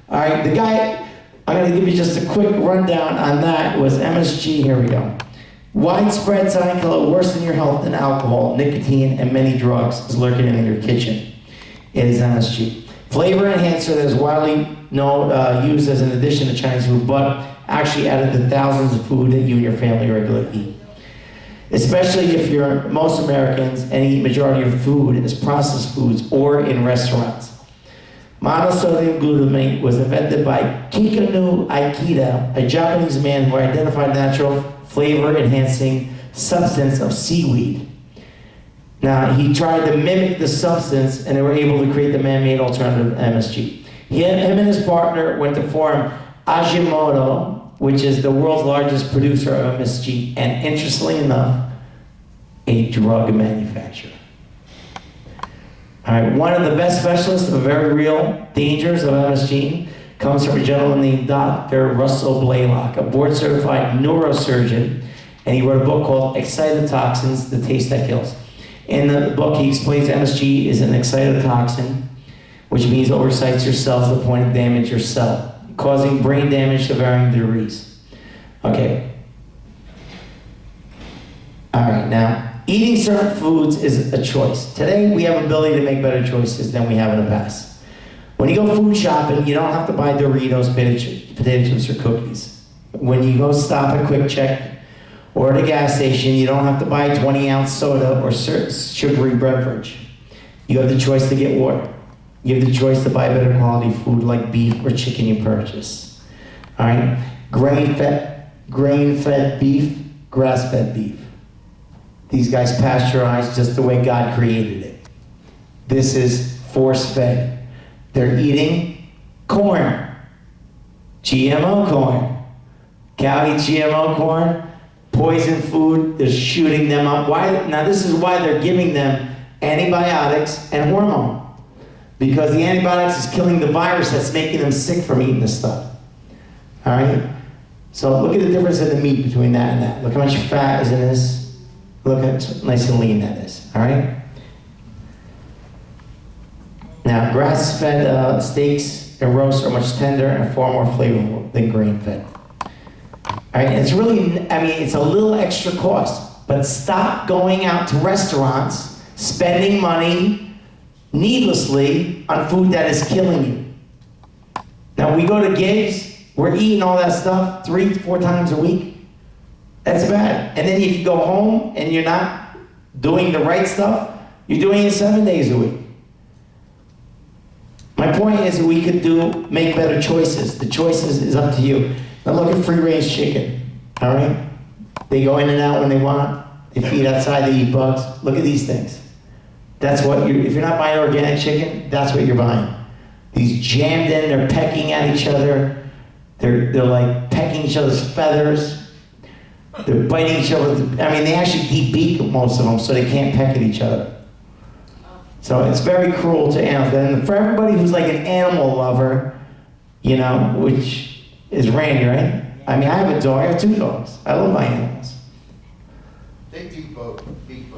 All right, the guy, I'm going to give you just a quick rundown on that, was MSG. Here we go. Widespread silent killer worse than your health than alcohol, nicotine, and many drugs is lurking in your kitchen. It is MSG. Flavor enhancer that is widely used as an addition to Chinese food, but actually added to thousands of food that you and your family regularly eat. Especially if most Americans and eat majority of food as processed foods or in restaurants. Monosodium glutamate was invented by Kikunu Ikeda, a Japanese man who identified natural flavor-enhancing substance of seaweed. Now, he tried to mimic the substance, and they were able to create the man-made alternative to MSG. Him and his partner went to form Ajinomoto, which is the world's largest producer of MSG, and interestingly enough, a drug manufacturer. All right, one of the best specialists of very real dangers of MSG comes from a gentleman named Dr. Russell Blaylock, a board-certified neurosurgeon, and he wrote a book called Excitotoxins, The Taste That Kills. In the book, he explains MSG is an excitotoxin, which means overexcites your cells to the point of damage your cell, causing brain damage to varying degrees. Okay. All right, now, eating certain foods is a choice. Today, we have the ability to make better choices than we have in the past. When you go food shopping, you don't have to buy Doritos, potato chips, or cookies. When you go stop at Quick Check or at a gas station, you don't have to buy a 20-ounce soda or sugary beverage. You have the choice to get water. You have the choice to buy better quality food like beef or chicken you purchase. All right? Grain-fed beef, grass-fed beef. These guys pasteurize just the way God created it. This is force-fed. They're eating corn, GMO corn. Cow eats GMO corn, poison food, they're shooting them up. Why? Now this is why they're giving them antibiotics and hormone. Because the antibiotics is killing the virus that's making them sick from eating this stuff. All right? So look at the difference in the meat between that and that. Look how much fat is in this. Look how nice and lean that is. All right? Now, grass-fed steaks and roasts are much tender and far more flavorful than grain-fed. All right? It's really, it's a little extra cost. But stop going out to restaurants, spending money needlessly on food that is killing you. Now, we go to gigs, we're eating all that stuff 3-4 times a week. That's bad. And then if you go home and you're not doing the right stuff, you're doing it 7 days a week. My point is that we could make better choices. The choices is up to you. Now look at free-range chicken, all right? They go in and out when they want. They feed outside, they eat bugs. Look at these things. That's what if you're not buying organic chicken, that's what you're buying. These jammed in, they're pecking at each other. They're like pecking each other's feathers. They're biting each other. I mean, they actually debeak most of them so they can't peck at each other. So it's very cruel to animals. And for everybody who's like an animal lover, you know, which is Randy, right? I mean, I have a dog. I have 2 dogs. I love my animals. They beat both of them.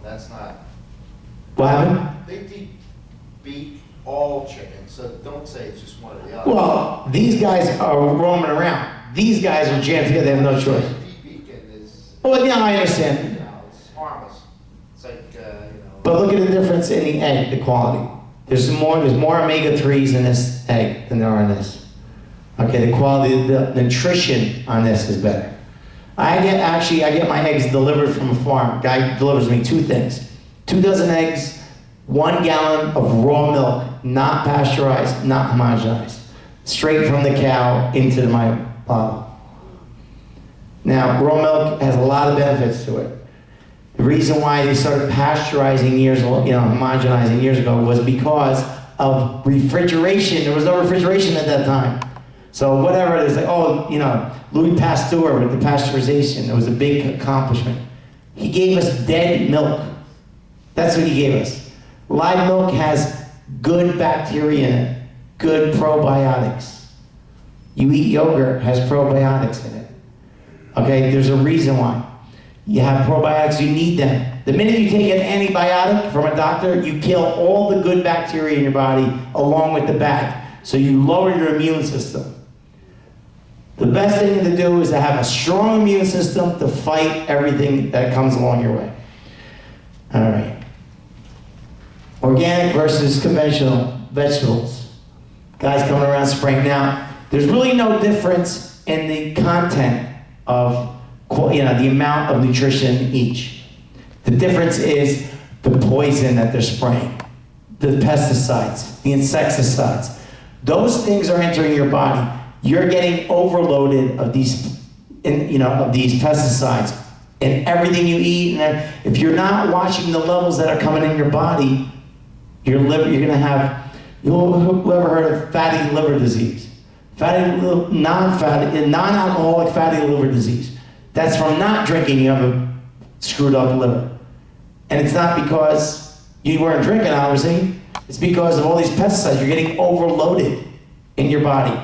That's not. What happened? They beat all chickens, so don't say it's just one or the other. Well, these guys are roaming around. These guys are jammed together. They have no choice. Beacon is. Well, yeah, I understand. You know, it's harmless. It's like you know. But look at the difference in the egg, the quality. There's more omega-3s in this egg than there are in this. Okay, the quality, the nutrition on this is better. I get my eggs delivered from a farm. Guy delivers me 2 things. 2 dozen eggs, 1 gallon of raw milk, not pasteurized, not homogenized. Straight from the cow into my bottle. Now, raw milk has a lot of benefits to it. The reason why they started pasteurizing homogenizing years ago was because of refrigeration. There was no refrigeration at that time. So whatever it is, like, Louis Pasteur with the pasteurization, it was a big accomplishment. He gave us dead milk. That's what he gave us. Live milk has good bacteria in it, good probiotics. You eat yogurt, has probiotics in it. Okay, there's a reason why. You have probiotics, you need them. The minute you take an antibiotic from a doctor, you kill all the good bacteria in your body along with the bad. So you lower your immune system. The best thing to do is to have a strong immune system to fight everything that comes along your way. All right. Organic versus conventional vegetables. Guys coming around spring. Now, there's really no difference in the content of, the amount of nutrition in each. The difference is the poison that they're spraying, the pesticides, the insecticides. Those things are entering your body. You're getting overloaded of these pesticides in everything you eat. And if you're not watching the levels that are coming in your body, you're going to have, whoever heard of fatty liver disease? Non-alcoholic fatty liver disease. That's from not drinking, you have a screwed up liver. And it's not because you weren't drinking, obviously. It's because of all these pesticides. You're getting overloaded in your body.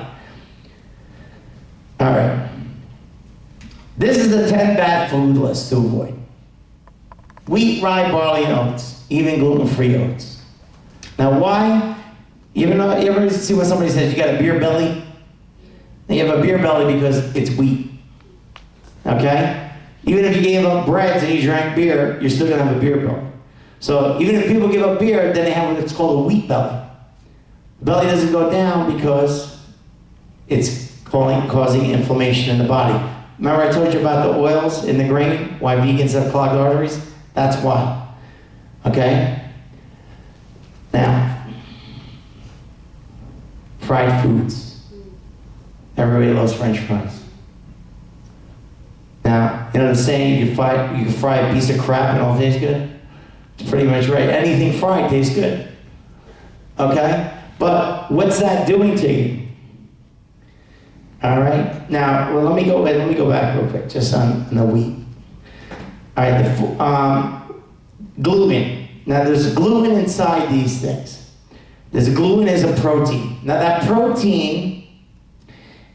All right. This is the 10 bad food list to avoid. Wheat, rye, barley, and oats, even gluten-free oats. Now why? You ever see when somebody says you got a beer belly? You have a beer belly because it's wheat. Okay? Even if you gave up breads and you drank beer, you're still gonna have a beer belly. So even if people give up beer, then they have what's called a wheat belly. The belly doesn't go down because it's causing inflammation in the body. Remember I told you about the oils in the grain, why vegans have clogged arteries? That's why. Okay? Now, fried foods. Everybody loves French fries. Now, you know the saying, you can fry a piece of crap and it'll taste good? It's pretty much right. Anything fried tastes good. Okay? But what's that doing to you? All right? Now, let me go back real quick, just on the wheat. All right, gluten. Now, there's gluten inside these things. There's gluten is a protein. Now, that protein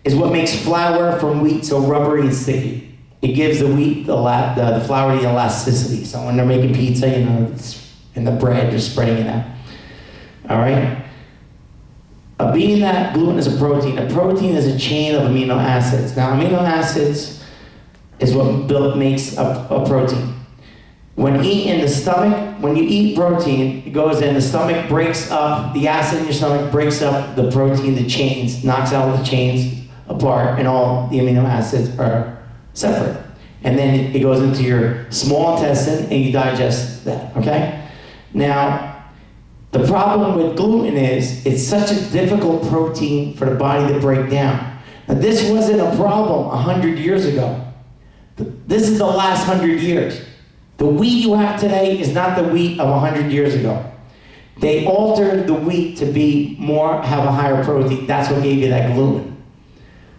is what makes flour from wheat so rubbery and sticky. It gives the wheat, the flour the elasticity. So when they're making pizza, it's in the bread, they're spreading it out. All right? Being that gluten is a protein is a chain of amino acids. Now, amino acids is what makes a protein. When you eat protein, it goes in, the stomach breaks up, the acid in your stomach breaks up the protein, the chains, knocks out the chains apart, and all the amino acids are separate. And then it goes into your small intestine and you digest that, okay? Now, The problem with gluten is it's such a difficult protein for the body to break down. Now, this wasn't a problem 100 years ago. This is the last 100 years. The wheat you have today is not the wheat of 100 years ago. They altered the wheat to be have a higher protein. That's what gave you that gluten.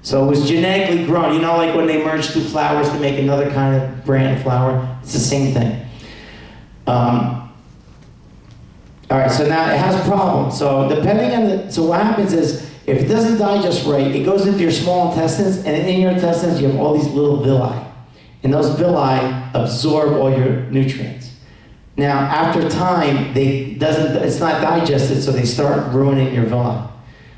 So it was genetically grown. You know, like when they merge two flours to make another kind of brand flour? It's the same thing. All right, so now it has problems. So depending on so what happens is, if it doesn't digest right, it goes into your small intestines, and in your intestines you have all these little villi. And those villi absorb all your nutrients. Now, after time, it's not digested, so they start ruining your villi.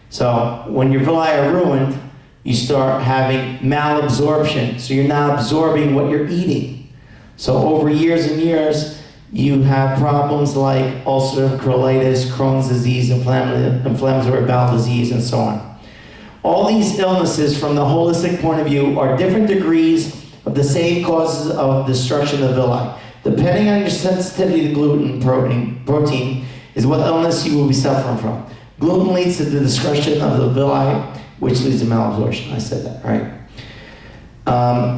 So when your villi are ruined, you start having malabsorption. So you're not absorbing what you're eating. So over years and years, you have problems like ulcerative colitis, Crohn's disease, inflammatory bowel disease, and so on. All these illnesses, from the holistic point of view, are different degrees of the same causes of destruction of villi. Depending on your sensitivity to gluten protein is what illness you will be suffering from. Gluten leads to the destruction of the villi, which leads to malabsorption. I said that, right?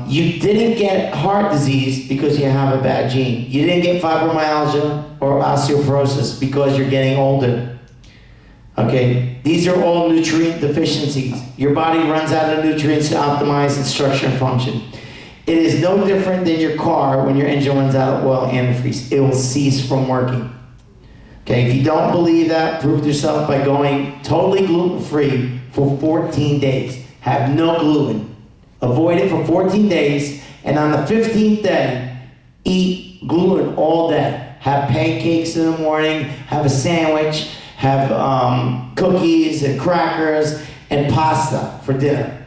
You didn't get heart disease because you have a bad gene. You didn't get fibromyalgia or osteoporosis because you're getting older. Okay, these are all nutrient deficiencies. Your body runs out of nutrients to optimize its structure and function. It is no different than your car when your engine runs out of oil and antifreeze. It will cease from working. Okay, if you don't believe that, prove it yourself by going totally gluten-free for 14 days. Have no gluten. Avoid it for 14 days, and on the 15th day, eat gluten all day. Have pancakes in the morning, have a sandwich, have cookies and crackers and pasta for dinner.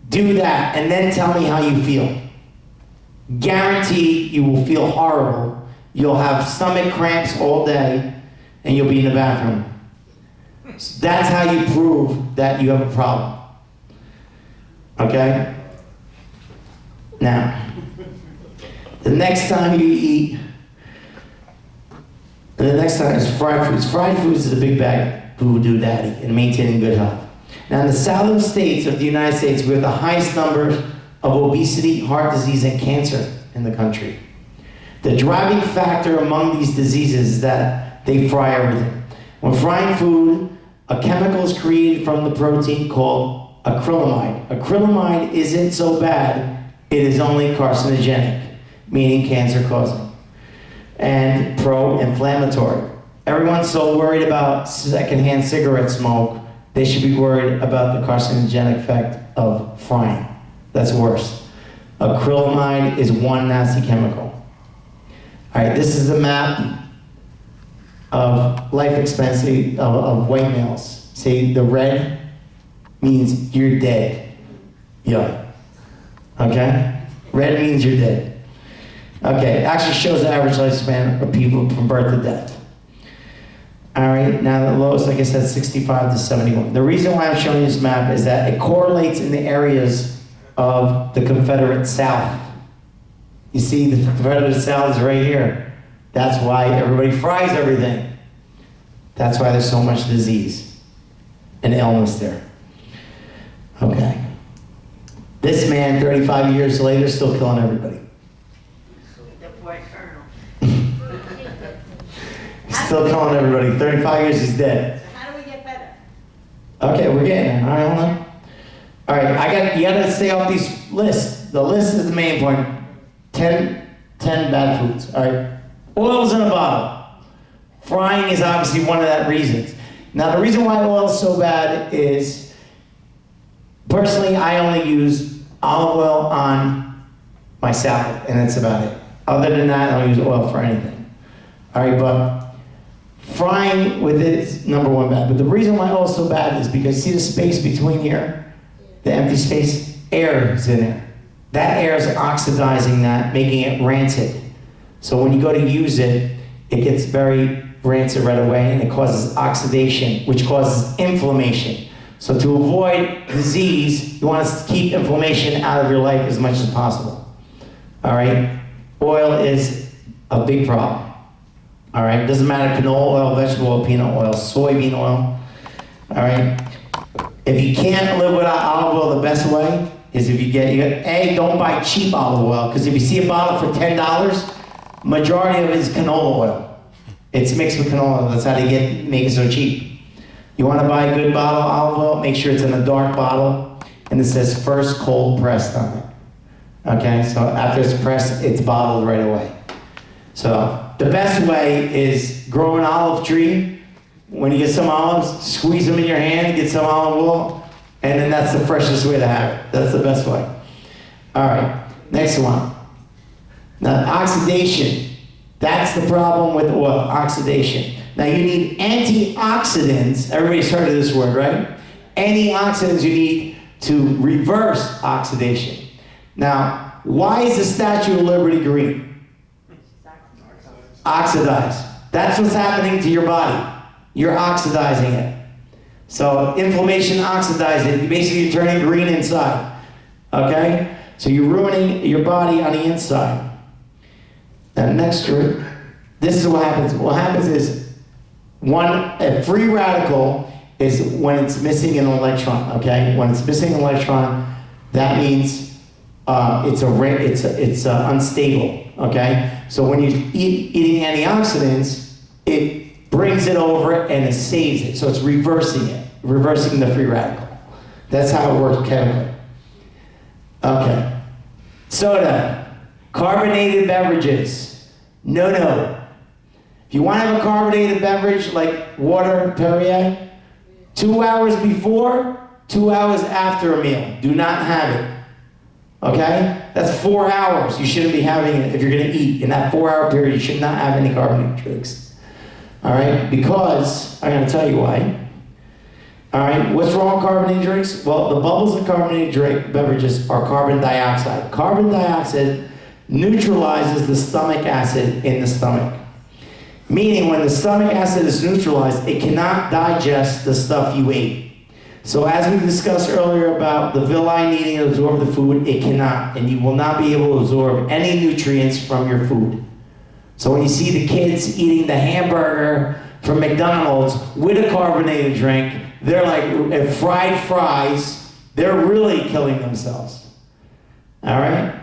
Do that, and then tell me how you feel. Guaranteed you will feel horrible. You'll have stomach cramps all day, and you'll be in the bathroom. So that's how you prove that you have a problem. Okay? Now, the next time you eat, the next time is fried foods. Fried foods is a big bag voodoo daddy in maintaining good health. Now, in the southern states of the United States, we have the highest numbers of obesity, heart disease, and cancer in the country. The driving factor among these diseases is that they fry everything. When frying food, a chemical is created from the protein called acrylamide. Acrylamide isn't so bad. It is only carcinogenic, meaning cancer-causing, and pro-inflammatory. Everyone's so worried about secondhand cigarette smoke, they should be worried about the carcinogenic effect of frying. That's worse. Acrylamide is one nasty chemical. All right, this is a map of life expectancy of white males. See, the red means you're dead. Yeah. Okay? Red means you're dead. Okay, it actually shows the average lifespan of people from birth to death. All right, now the lowest, like I said, 65 to 71. The reason why I'm showing you this map is that it correlates in the areas of the Confederate South. You see, the Confederate South is right here. That's why everybody fries everything. That's why there's so much disease and illness there. Okay. This man, 35 years later, still killing everybody. The boy Colonel. He's still killing everybody. 35 years, he's dead. So how do we get better? Okay, we're getting there. All right, hold on. All right, you gotta stay off these lists. The list is the main point. 10 bad foods. All right. Oil's in a bottle. Frying is obviously one of that reasons. Now, the reason why oil is so bad is, personally, I only use olive oil on my salad, and that's about it. Other than that, I don't use oil for anything. All right, but frying with it is number one bad. But the reason why oil is so bad is because, see the space between here? The empty space? Air is in there. That air is oxidizing that, making it rancid. So when you go to use it, it gets very rancid right away, and it causes oxidation, which causes inflammation. So to avoid disease, you want to keep inflammation out of your life as much as possible. All right? Oil is a big problem. All right, doesn't matter, canola oil, vegetable oil, peanut oil, soybean oil. All right. If you can't live without olive oil, the best way is if don't buy cheap olive oil, because if you see a bottle for $10, majority of it is canola oil. It's mixed with canola oil. That's how they make it so cheap. You want to buy a good bottle of olive oil, make sure it's in a dark bottle, and it says first cold pressed on it. Okay, so after it's pressed, it's bottled right away. So the best way is grow an olive tree. When you get some olives, squeeze them in your hand, get some olive oil, and then that's the freshest way to have it. That's the best way. All right, next one. Now, oxidation. That's the problem with oil, oxidation. Now, you need antioxidants. Everybody's heard of this word, right? Antioxidants you need to reverse oxidation. Now, why is the Statue of Liberty green? Oxidized. That's what's happening to your body. You're oxidizing it. So inflammation oxidizes it. Basically, you're turning green inside. Okay? So you're ruining your body on the inside. And next, this is what happens. What happens is, a free radical is when it's missing an electron. Okay? When it's missing an electron, that means it's unstable. Okay? So when you're eating antioxidants, it brings it over and it saves it. So it's reversing the free radical. That's how it works chemically. Okay. Soda, carbonated beverages. No. If you want to have a carbonated beverage like water, Perrier, 2 hours before, 2 hours after a meal. Do not have it. Okay? That's 4 hours. You shouldn't be having it if you're going to eat. In that 4-hour period, you should not have any carbonated drinks. All right, because I'm going to tell you why. All right, what's wrong with carbonated drinks? Well, the bubbles in carbonated beverages are carbon dioxide. Carbon dioxide neutralizes the stomach acid in the stomach. Meaning, when the stomach acid is neutralized, it cannot digest the stuff you ate. So as we discussed earlier about the villi needing to absorb the food, it cannot, and you will not be able to absorb any nutrients from your food. So when you see the kids eating the hamburger from McDonald's with a carbonated drink, they're like fried fries. They're really killing themselves. All right?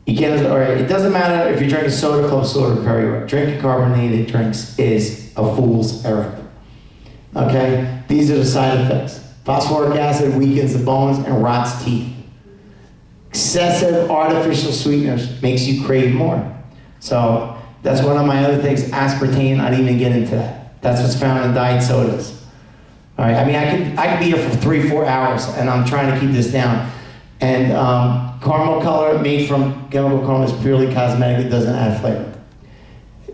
You can't. All right. It doesn't matter if you're drinking soda, club soda, or Perrier. Drinking carbonated drinks is a fool's errand. Okay? These are the side effects. Phosphoric acid weakens the bones and rots teeth. Excessive artificial sweeteners makes you crave more. So that's one of my other things. Aspartame, I didn't even get into that. That's what's found in diet sodas. All right, I mean, I could be here for 3-4 hours, and I'm trying to keep this down. And caramel color made from chemical caramel is purely cosmetic. It doesn't add flavor.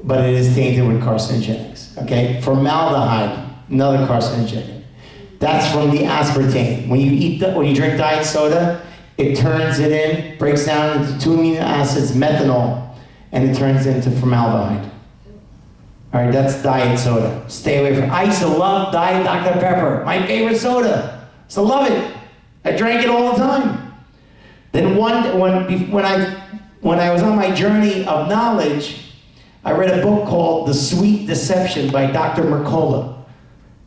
But it is tainted with carcinogenics. Okay, formaldehyde, another carcinogen. That's from the aspartame. When you drink diet soda, it turns it in, breaks down into 2 amino acids, methanol, and it turns into formaldehyde. All right, that's diet soda. Stay away from it. I used to love Diet Dr. Pepper, my favorite soda. So love it. I drank it all the time. Then when I was on my journey of knowledge, I read a book called The Sweet Deception by Dr. Mercola.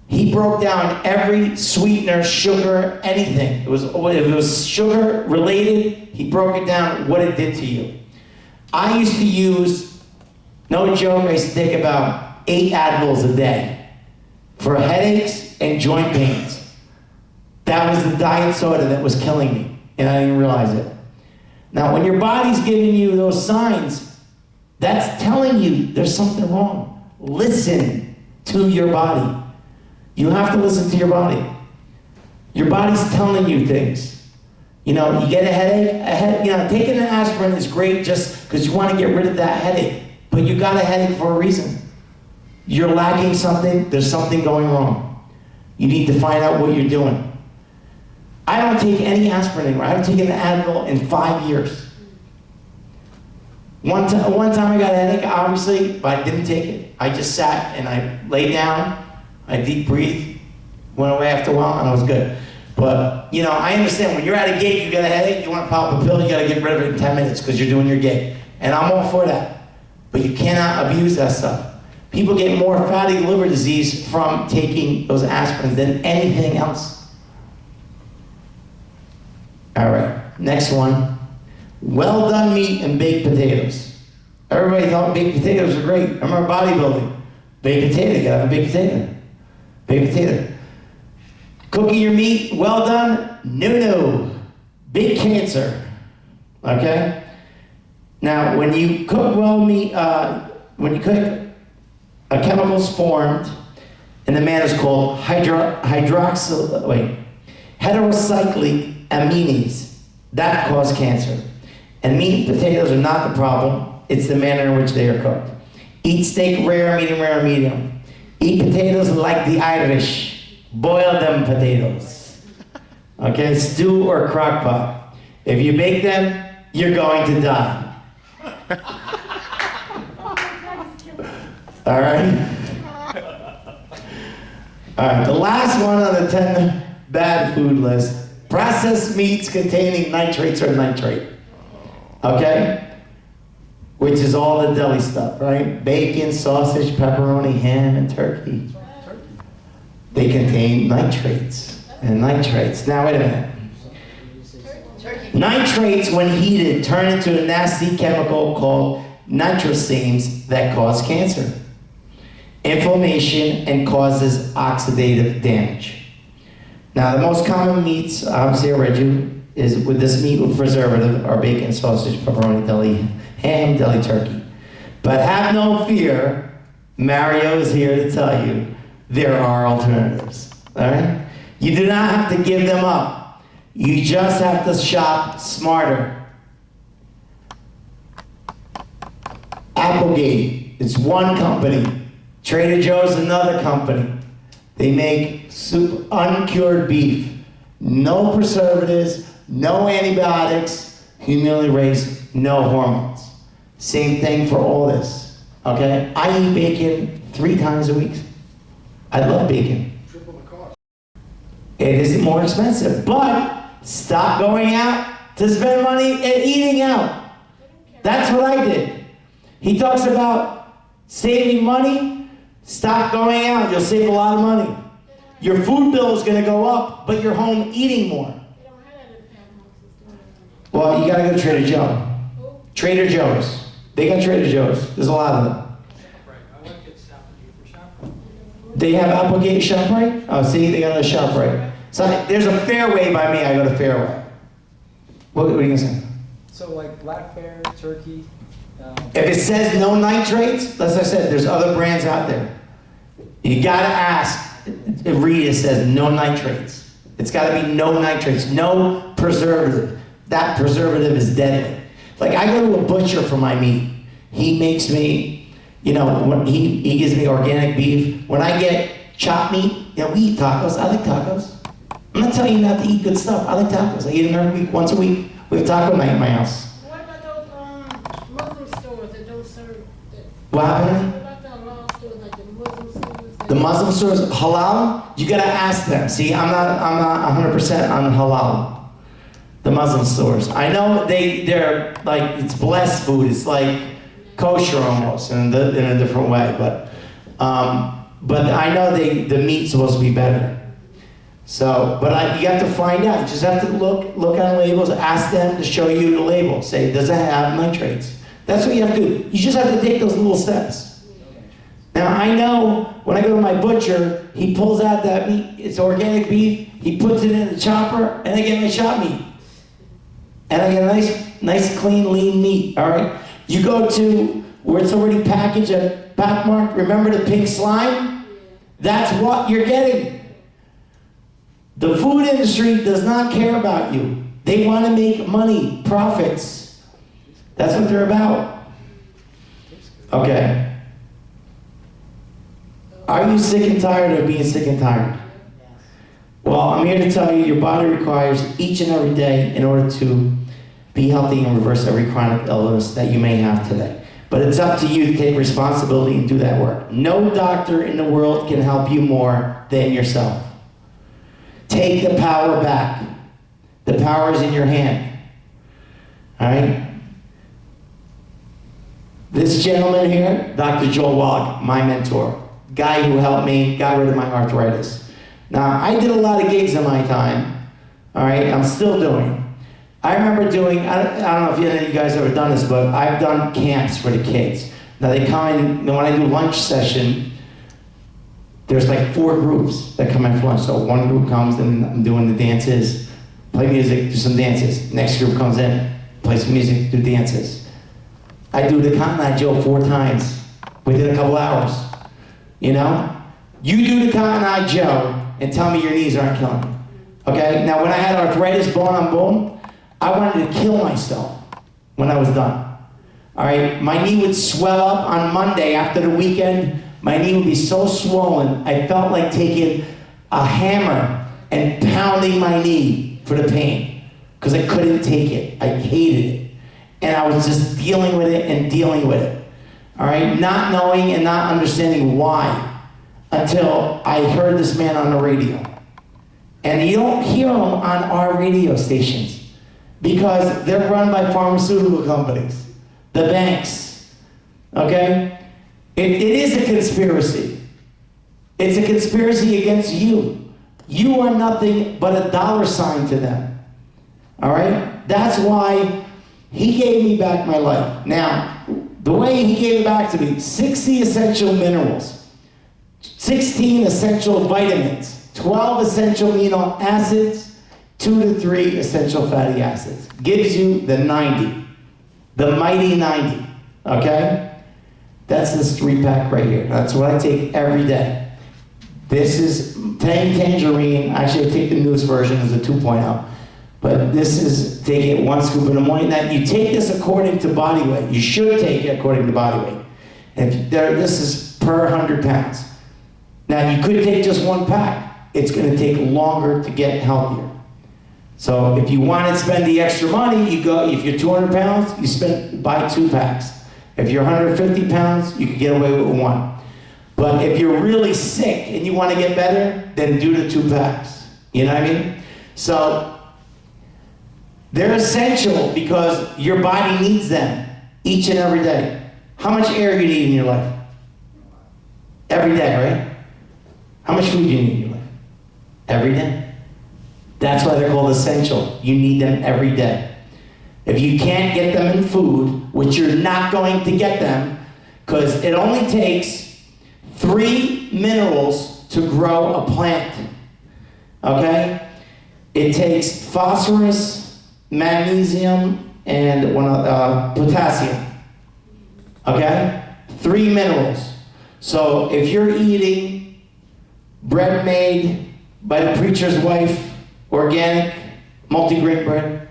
He broke down every sweetener, sugar, anything. If it was sugar related, he broke it down, what it did to you. I used to use, no joke, I used to take about 8 Advils a day for headaches and joint pains. That was the diet soda that was killing me, and I didn't realize it. Now, when your body's giving you those signs, that's telling you there's something wrong. Listen to your body. You have to listen to your body. Your body's telling you things. You know, you get a headache, taking an aspirin is great just because you want to get rid of that headache. But you got a headache for a reason. You're lacking something, there's something going wrong. You need to find out what you're doing. I don't take any aspirin anymore. I haven't taken an Advil in 5 years. One time I got a headache, obviously, but I didn't take it. I just sat and I laid down, I deep breathed, went away after a while, and I was good. But, I understand when you're at a gig, you get a headache, you want to pop a pill, you got to get rid of it in 10 minutes because you're doing your gig. And I'm all for that. but you cannot abuse that stuff. People get more fatty liver disease from taking those aspirins than anything else. All right, next one. Well done meat and baked potatoes. Everybody thought baked potatoes were great. I remember bodybuilding. Baked potato, you gotta have a baked potato. Baked potato. Cooking your meat, well done, no. Big cancer, okay? Now, when you cook when you cook, a chemical is formed, and the manner is called heterocyclic amines. That cause cancer. And meat and potatoes are not the problem, it's the manner in which they are cooked. Eat steak rare, medium. Eat potatoes like the Irish. Boil them potatoes. Okay, stew or crock pot. If you bake them, you're going to die. All right? All right, the last one on the 10 bad food list, processed meats containing nitrates or nitrate. Okay? Which is all the deli stuff, right? Bacon, sausage, pepperoni, ham, and turkey. They contain nitrates and nitrates. Now, wait a minute. Nitrates, when heated, turn into a nasty chemical called nitrosames that cause cancer, inflammation, and causes oxidative damage. Now, the most common meats, obviously I read you, is with this meat with preservative are bacon, sausage, pepperoni, deli, ham, deli, turkey. But have no fear, Mario is here to tell you there are alternatives, all right? You do not have to give them up. You just have to shop smarter. Applegate, it's one company. Trader Joe's another company. They make uncured beef. No preservatives, no antibiotics, humanely raised, no hormones. Same thing for all this, okay? I eat bacon 3 times a week. I love bacon. Triple the cost. It is more expensive, but stop going out to spend money and eating out. That's what I did. He talks about saving money. Stop going out. You'll save a lot of money. Your food bill is going to go up, but you're home eating more. Well, you got to go to Trader Joe. Trader Joe's. They got Trader Joe's. There's a lot of them. They have Applegate ShopRite? Oh, see, they got a ShopRite. So there's a Fairway by me. I go to Fairway. What are you going to say? So like black bear, turkey. If it says no nitrates, as I said, there's other brands out there. You gotta ask, read it says no nitrates. It's gotta be no nitrates, no preservative. That preservative is deadly. Like I go to a butcher for my meat. He makes me, he gives me organic beef. When I get chopped meat, we eat tacos. I like tacos. I'm not telling you not to eat good stuff. I like tacos. I eat them every week, once a week. We have taco night in my house. What about those Muslim stores that don't serve that? What happened? What about the halal stores, like the Muslim stores? The Muslim stores, halal, you gotta ask them. See, I'm not 100% on halal. The Muslim stores. I know they're like, it's blessed food. It's like kosher almost in a different way, but I know the meat's supposed to be better. So, but you have to find out. You just have to look on labels, ask them to show you the label. Say, does it have nitrates? That's what you have to do. You just have to take those little steps. Now, I know when I go to my butcher, he pulls out that meat, it's organic beef, he puts it in the chopper, and I get my chop meat. And I get a nice clean, lean meat, all right? You go to where it's already packaged and backmarked, remember the pink slime? That's what you're getting. The food industry does not care about you. They want to make money, profits. That's what they're about. Okay. Are you sick and tired of being sick and tired? Well, I'm here to tell you your body requires each and every day in order to be healthy and reverse every chronic illness that you may have today. But it's up to you to take responsibility and do that work. No doctor in the world can help you more than yourself. Take the power back. The power is in your hand. All right? This This gentleman here, Dr. Joel Wallach, my mentor, guy who helped me, got rid of my arthritis. Now, I did a lot of gigs in my time, all right? I'm still doing. I remember doing, I don't know if any of you guys ever done this, but I've done camps for the kids. Now they come in, when I do lunch session, there's like 4 groups that come in for lunch. So one group comes and I'm doing the dances, play music, do some dances. Next group comes in, play some music, do dances. I do the Cotton Eye Joe 4 times within a couple hours. You know? You do the Cotton Eye Joe and tell me your knees aren't killing you. Okay? Now when I had arthritis, bone on bone, I wanted to kill myself when I was done. All right? My knee would swell up on Monday after the weekend. My knee would be so swollen, I felt like taking a hammer and pounding my knee for the pain because I couldn't take it. I hated it. And I was just dealing with it and dealing with it. All right? Not knowing and not understanding why until I heard this man on the radio. And you don't hear him on our radio stations because they're run by pharmaceutical companies, the banks, okay? It is a conspiracy. It's a conspiracy against you. You are nothing but a dollar sign to them, all right? That's why he gave me back my life. Now, the way he gave it back to me, 60 essential minerals, 16 essential vitamins, 12 essential amino acids, 2 to 3 essential fatty acids. Gives you the 90, the mighty 90, okay? That's this 3-pack right here. That's what I take every day. This is tangerine. Actually, I take the newest version as a 2.0. But this is taking 1 scoop in the morning. Now, you take this according to body weight. You should take it according to body weight. And if this is per 100 pounds. Now, you could take just 1 pack. It's going to take longer to get healthier. So if you want to spend the extra money, you go, if you're 200 pounds, buy 2 packs. If you're 150 pounds, you can get away with 1. But if you're really sick and you want to get better, then do the 2 packs. You know what I mean? So they're essential because your body needs them each and every day. How much air do you need in your life? Every day, right? How much food do you need in your life? Every day. That's why they're called essential. You need them every day. If you can't get them in food, which you're not going to get them, because it only takes 3 minerals to grow a plant, okay? It takes phosphorus, magnesium, and potassium, okay? 3 minerals. So if you're eating bread made by the preacher's wife, organic, multigrain bread,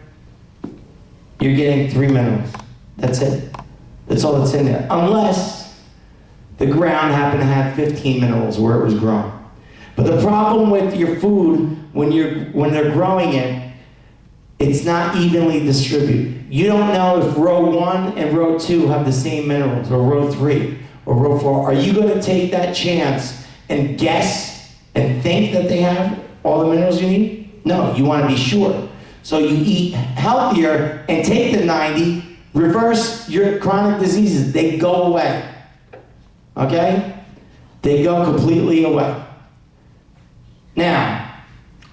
you're getting 3 minerals. That's it. That's all that's in there. Unless the ground happened to have 15 minerals where it was grown. But the problem with your food, when they're growing it, it's not evenly distributed. You don't know if row 1 and row 2 have the same minerals, or row 3, or row 4. Are you going to take that chance and guess and think that they have all the minerals you need? No, you want to be sure. So you eat healthier and take the 90, reverse your chronic diseases. They go away. Okay? They go completely away. Now,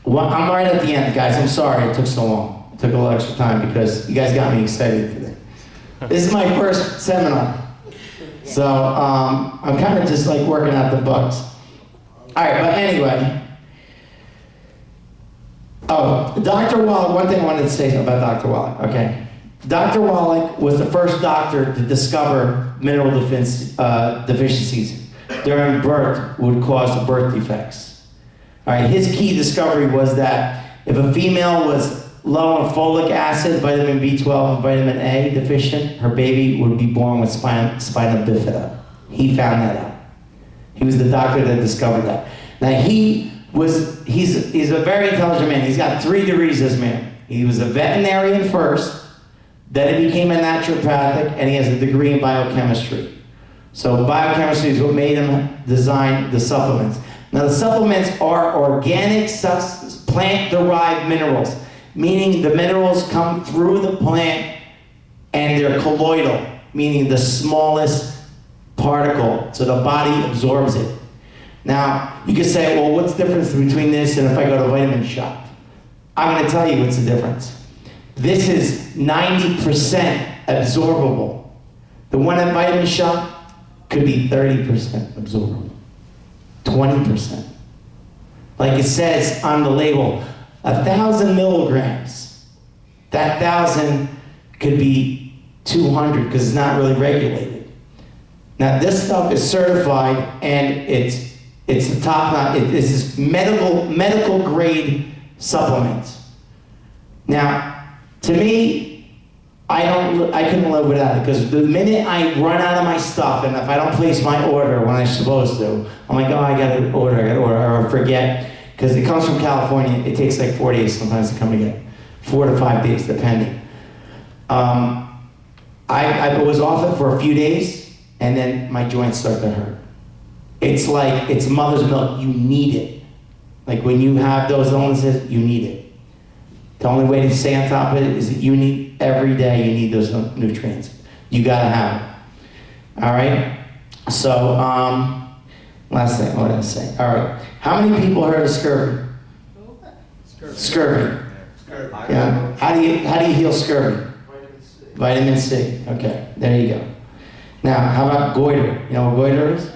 I'm right at the end, guys. I'm sorry it took so long. It took a little extra time because you guys got me excited today. This is my first seminar. So I'm kind of just like working out the bugs. All right, but anyway. Oh, Dr. Wallach, one thing I wanted to say about Dr. Wallach, okay. Dr. Wallach was the first doctor to discover mineral deficiencies during birth would cause birth defects. All right, his key discovery was that if a female was low on folic acid, vitamin B12, and vitamin A deficient, her baby would be born with spina bifida. He found that out. He was the doctor that discovered that. Now he's a very intelligent man. He's got 3 degrees, this man. He was a veterinarian first, then he became a naturopathic, and he has a degree in biochemistry. So biochemistry is what made him design the supplements. Now the supplements are organic plant-derived minerals, meaning the minerals come through the plant and they're colloidal. meaning the smallest particle, so the body absorbs it. Now, you could say, well, what's the difference between this and if I go to Vitamin Shop? I'm going to tell you what's the difference. This is 90% absorbable. The one at Vitamin Shop could be 30% absorbable, 20%. Like it says on the label, 1,000 milligrams. That 1,000 could be 200 because it's not really regulated. Now this stuff is certified and it's the top notch. This is medical grade supplements. Now, to me, I couldn't live without it because the minute I run out of my stuff and if I don't place my order when I'm supposed to, I'm like, oh, I gotta order, or I forget. Because it comes from California, it takes like 4 days sometimes to come to get. 4 to 5 days, depending. I was off it for a few days, and then my joints start to hurt. It's like, it's mother's milk, you need it. Like when you have those illnesses, you need it. The only way to stay on top of it is that you need, every day you need those nutrients. You gotta have it. All right? So, last thing, what did I say? All right. How many people heard of scurvy? Scurvy. Yeah. How do you heal scurvy? Vitamin C. Okay. There you go. Now, how about goiter? You know what goiter is?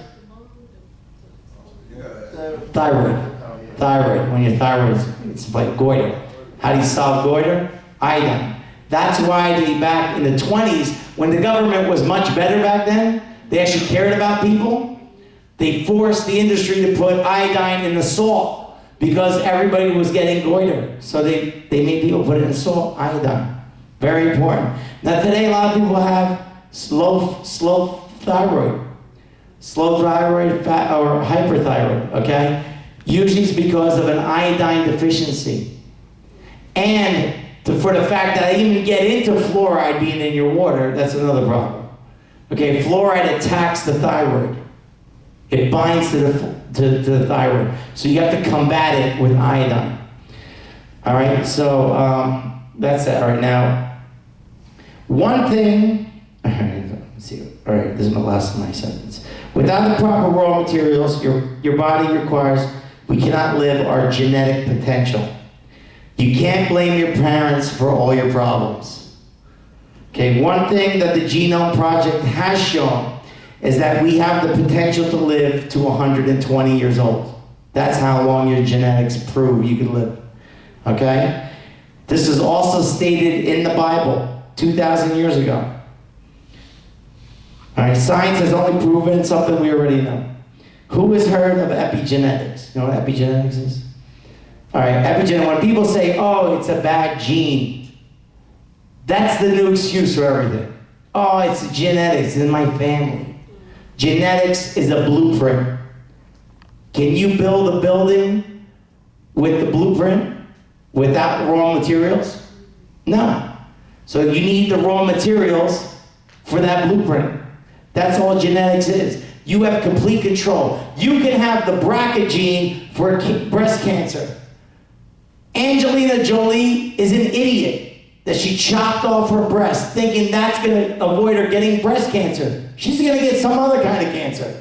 Thyroid. Thyroid. When your thyroid is, it's like goiter. How do you solve goiter? Iodine. That's why back in the 20s, when the government was much better back then, they actually cared about people. They forced the industry to put iodine in the salt because everybody was getting goiter. So they made people put it in salt, iodine. Very important. Now today a lot of people have slow thyroid. Slow thyroid or hyperthyroid, okay? Usually it's because of an iodine deficiency. And for the fact that I even get into fluoride being in your water, that's another problem. Okay, fluoride attacks the thyroid. It binds to the thyroid. So you have to combat it with iodine. All right, so that's it. All right, now, one thing, all right, let's see. All right, this is my last nice sentence. Without the proper raw materials, your body requires, we cannot live our genetic potential. You can't blame your parents for all your problems. Okay, one thing that the Genome Project has shown is that we have the potential to live to 120 years old. That's how long your genetics prove you can live, okay? This is also stated in the Bible 2,000 years ago. All right, science has only proven something we already know. Who has heard of epigenetics? You know what epigenetics is? All right, epigenetics, when people say, oh, it's a bad gene, that's the new excuse for everything. Oh, it's genetics, it's in my family. Genetics is a blueprint. Can you build a building with the blueprint without raw materials? No. So you need the raw materials for that blueprint. That's all genetics is. You have complete control. You can have the BRCA gene for breast cancer. Angelina Jolie is an idiot that she chopped off her breast thinking that's going to avoid her getting breast cancer. She's going to get some other kind of cancer.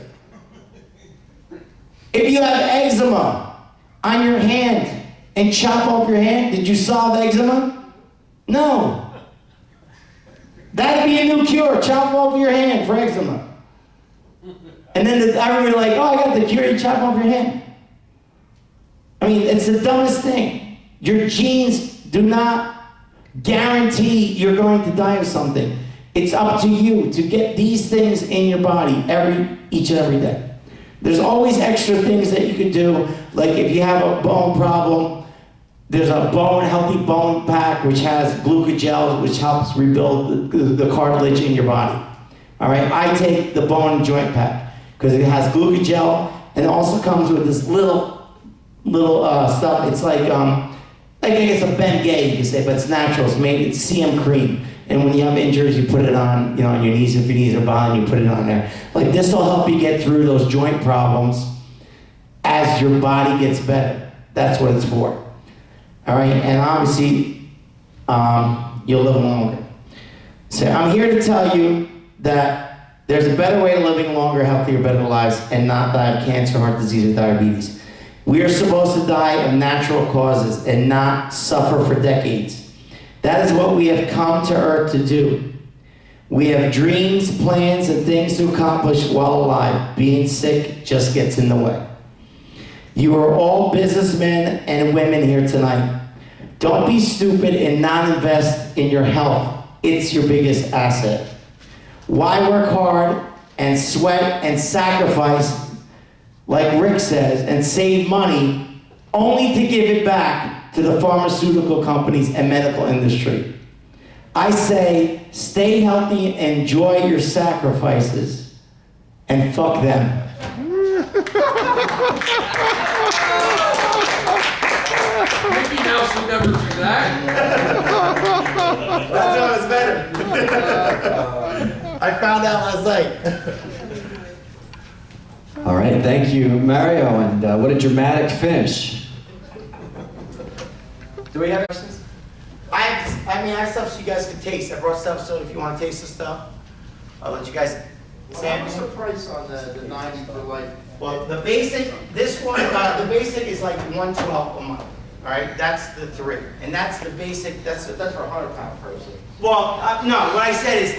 If you have eczema on your hand and chop off your hand, did you solve eczema? No. That'd be a new cure. Chop off your hand for eczema. And then everybody like, oh, I got the cure, you chop off your hand. I mean, it's the dumbest thing. Your genes do not guarantee you're going to die of something. It's up to you to get these things in your body each and every day. There's always extra things that you could do, like if you have a bone problem, there's a healthy bone pack which has glucogel, which helps rebuild the cartilage in your body. All right, I take the bone joint pack because it has glucogel and it also comes with this little stuff. It's like I guess a Bengay, you could say, but it's natural. It's CM cream. And when you have injuries, you put it on, on your knees. If your knees are bothering you, put it on there. Like this will help you get through those joint problems as your body gets better. That's what it's for. All right, and obviously, you'll live longer. So I'm here to tell you that there's a better way to living longer, healthier, better lives and not die of cancer, heart disease, or diabetes. We are supposed to die of natural causes and not suffer for decades. That is what we have come to Earth to do. We have dreams, plans, and things to accomplish while alive. Being sick just gets in the way. You are all businessmen and women here tonight. Don't be stupid and not invest in your health. It's your biggest asset. Why work hard and sweat and sacrifice, like Rick says, and save money only to give it back to the pharmaceutical companies and medical industry? I say, stay healthy, enjoy your sacrifices, and fuck them. Mickey Mouse would never do that. That's how it's better. I found out last night. All right, thank you, Mario, and what a dramatic finish. Do we have questions? I have stuff so you guys can taste. I brought stuff so if you want to taste the stuff, I'll let you guys What's sample. the price on the 90 for life? Well, the basic, this one, the basic is like $112 a month. All right, that's the 3, and that's the basic. That's for a 100-pound person. Well, no. What I said is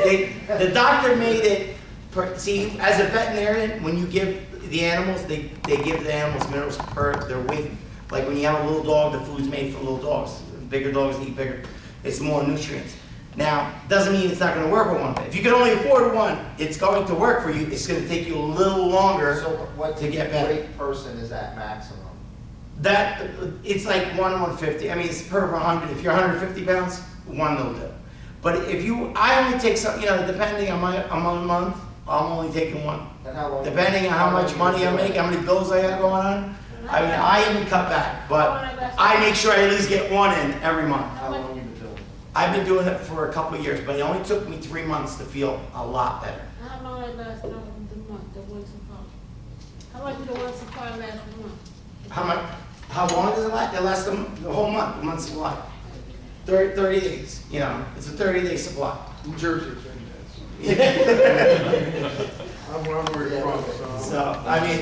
the doctor made it. See, as a veterinarian, when you give the animals, they give the animals minerals per their weight. Like when you have a little dog, the food's made for little dogs. Bigger dogs eat bigger. It's more nutrients. Now, doesn't mean it's not going to work with one. If you can only afford one, it's going to work for you. It's going to take you a little longer So what to get better. weight person is that maximum? That, it's like 150. I mean, it's per 100. If you're 150 pounds, one will do. But if you, I only take some, depending on my month, I'm only taking one. And how long? Depending on how much money I make, how many bills I have going on, I mean, I even cut back. But I make sure I at least get one in every month. How long you been doing it? I've been doing it for a couple of years, but it only took me 3 months to feel a lot better. How long it lasts the month, the one supply? How long did the one supply last a month? How long does it last? It lasts the whole month, the month's supply. 30 days, it's a 30-day supply. New Jersey. I'm where you're from, so. So, I mean,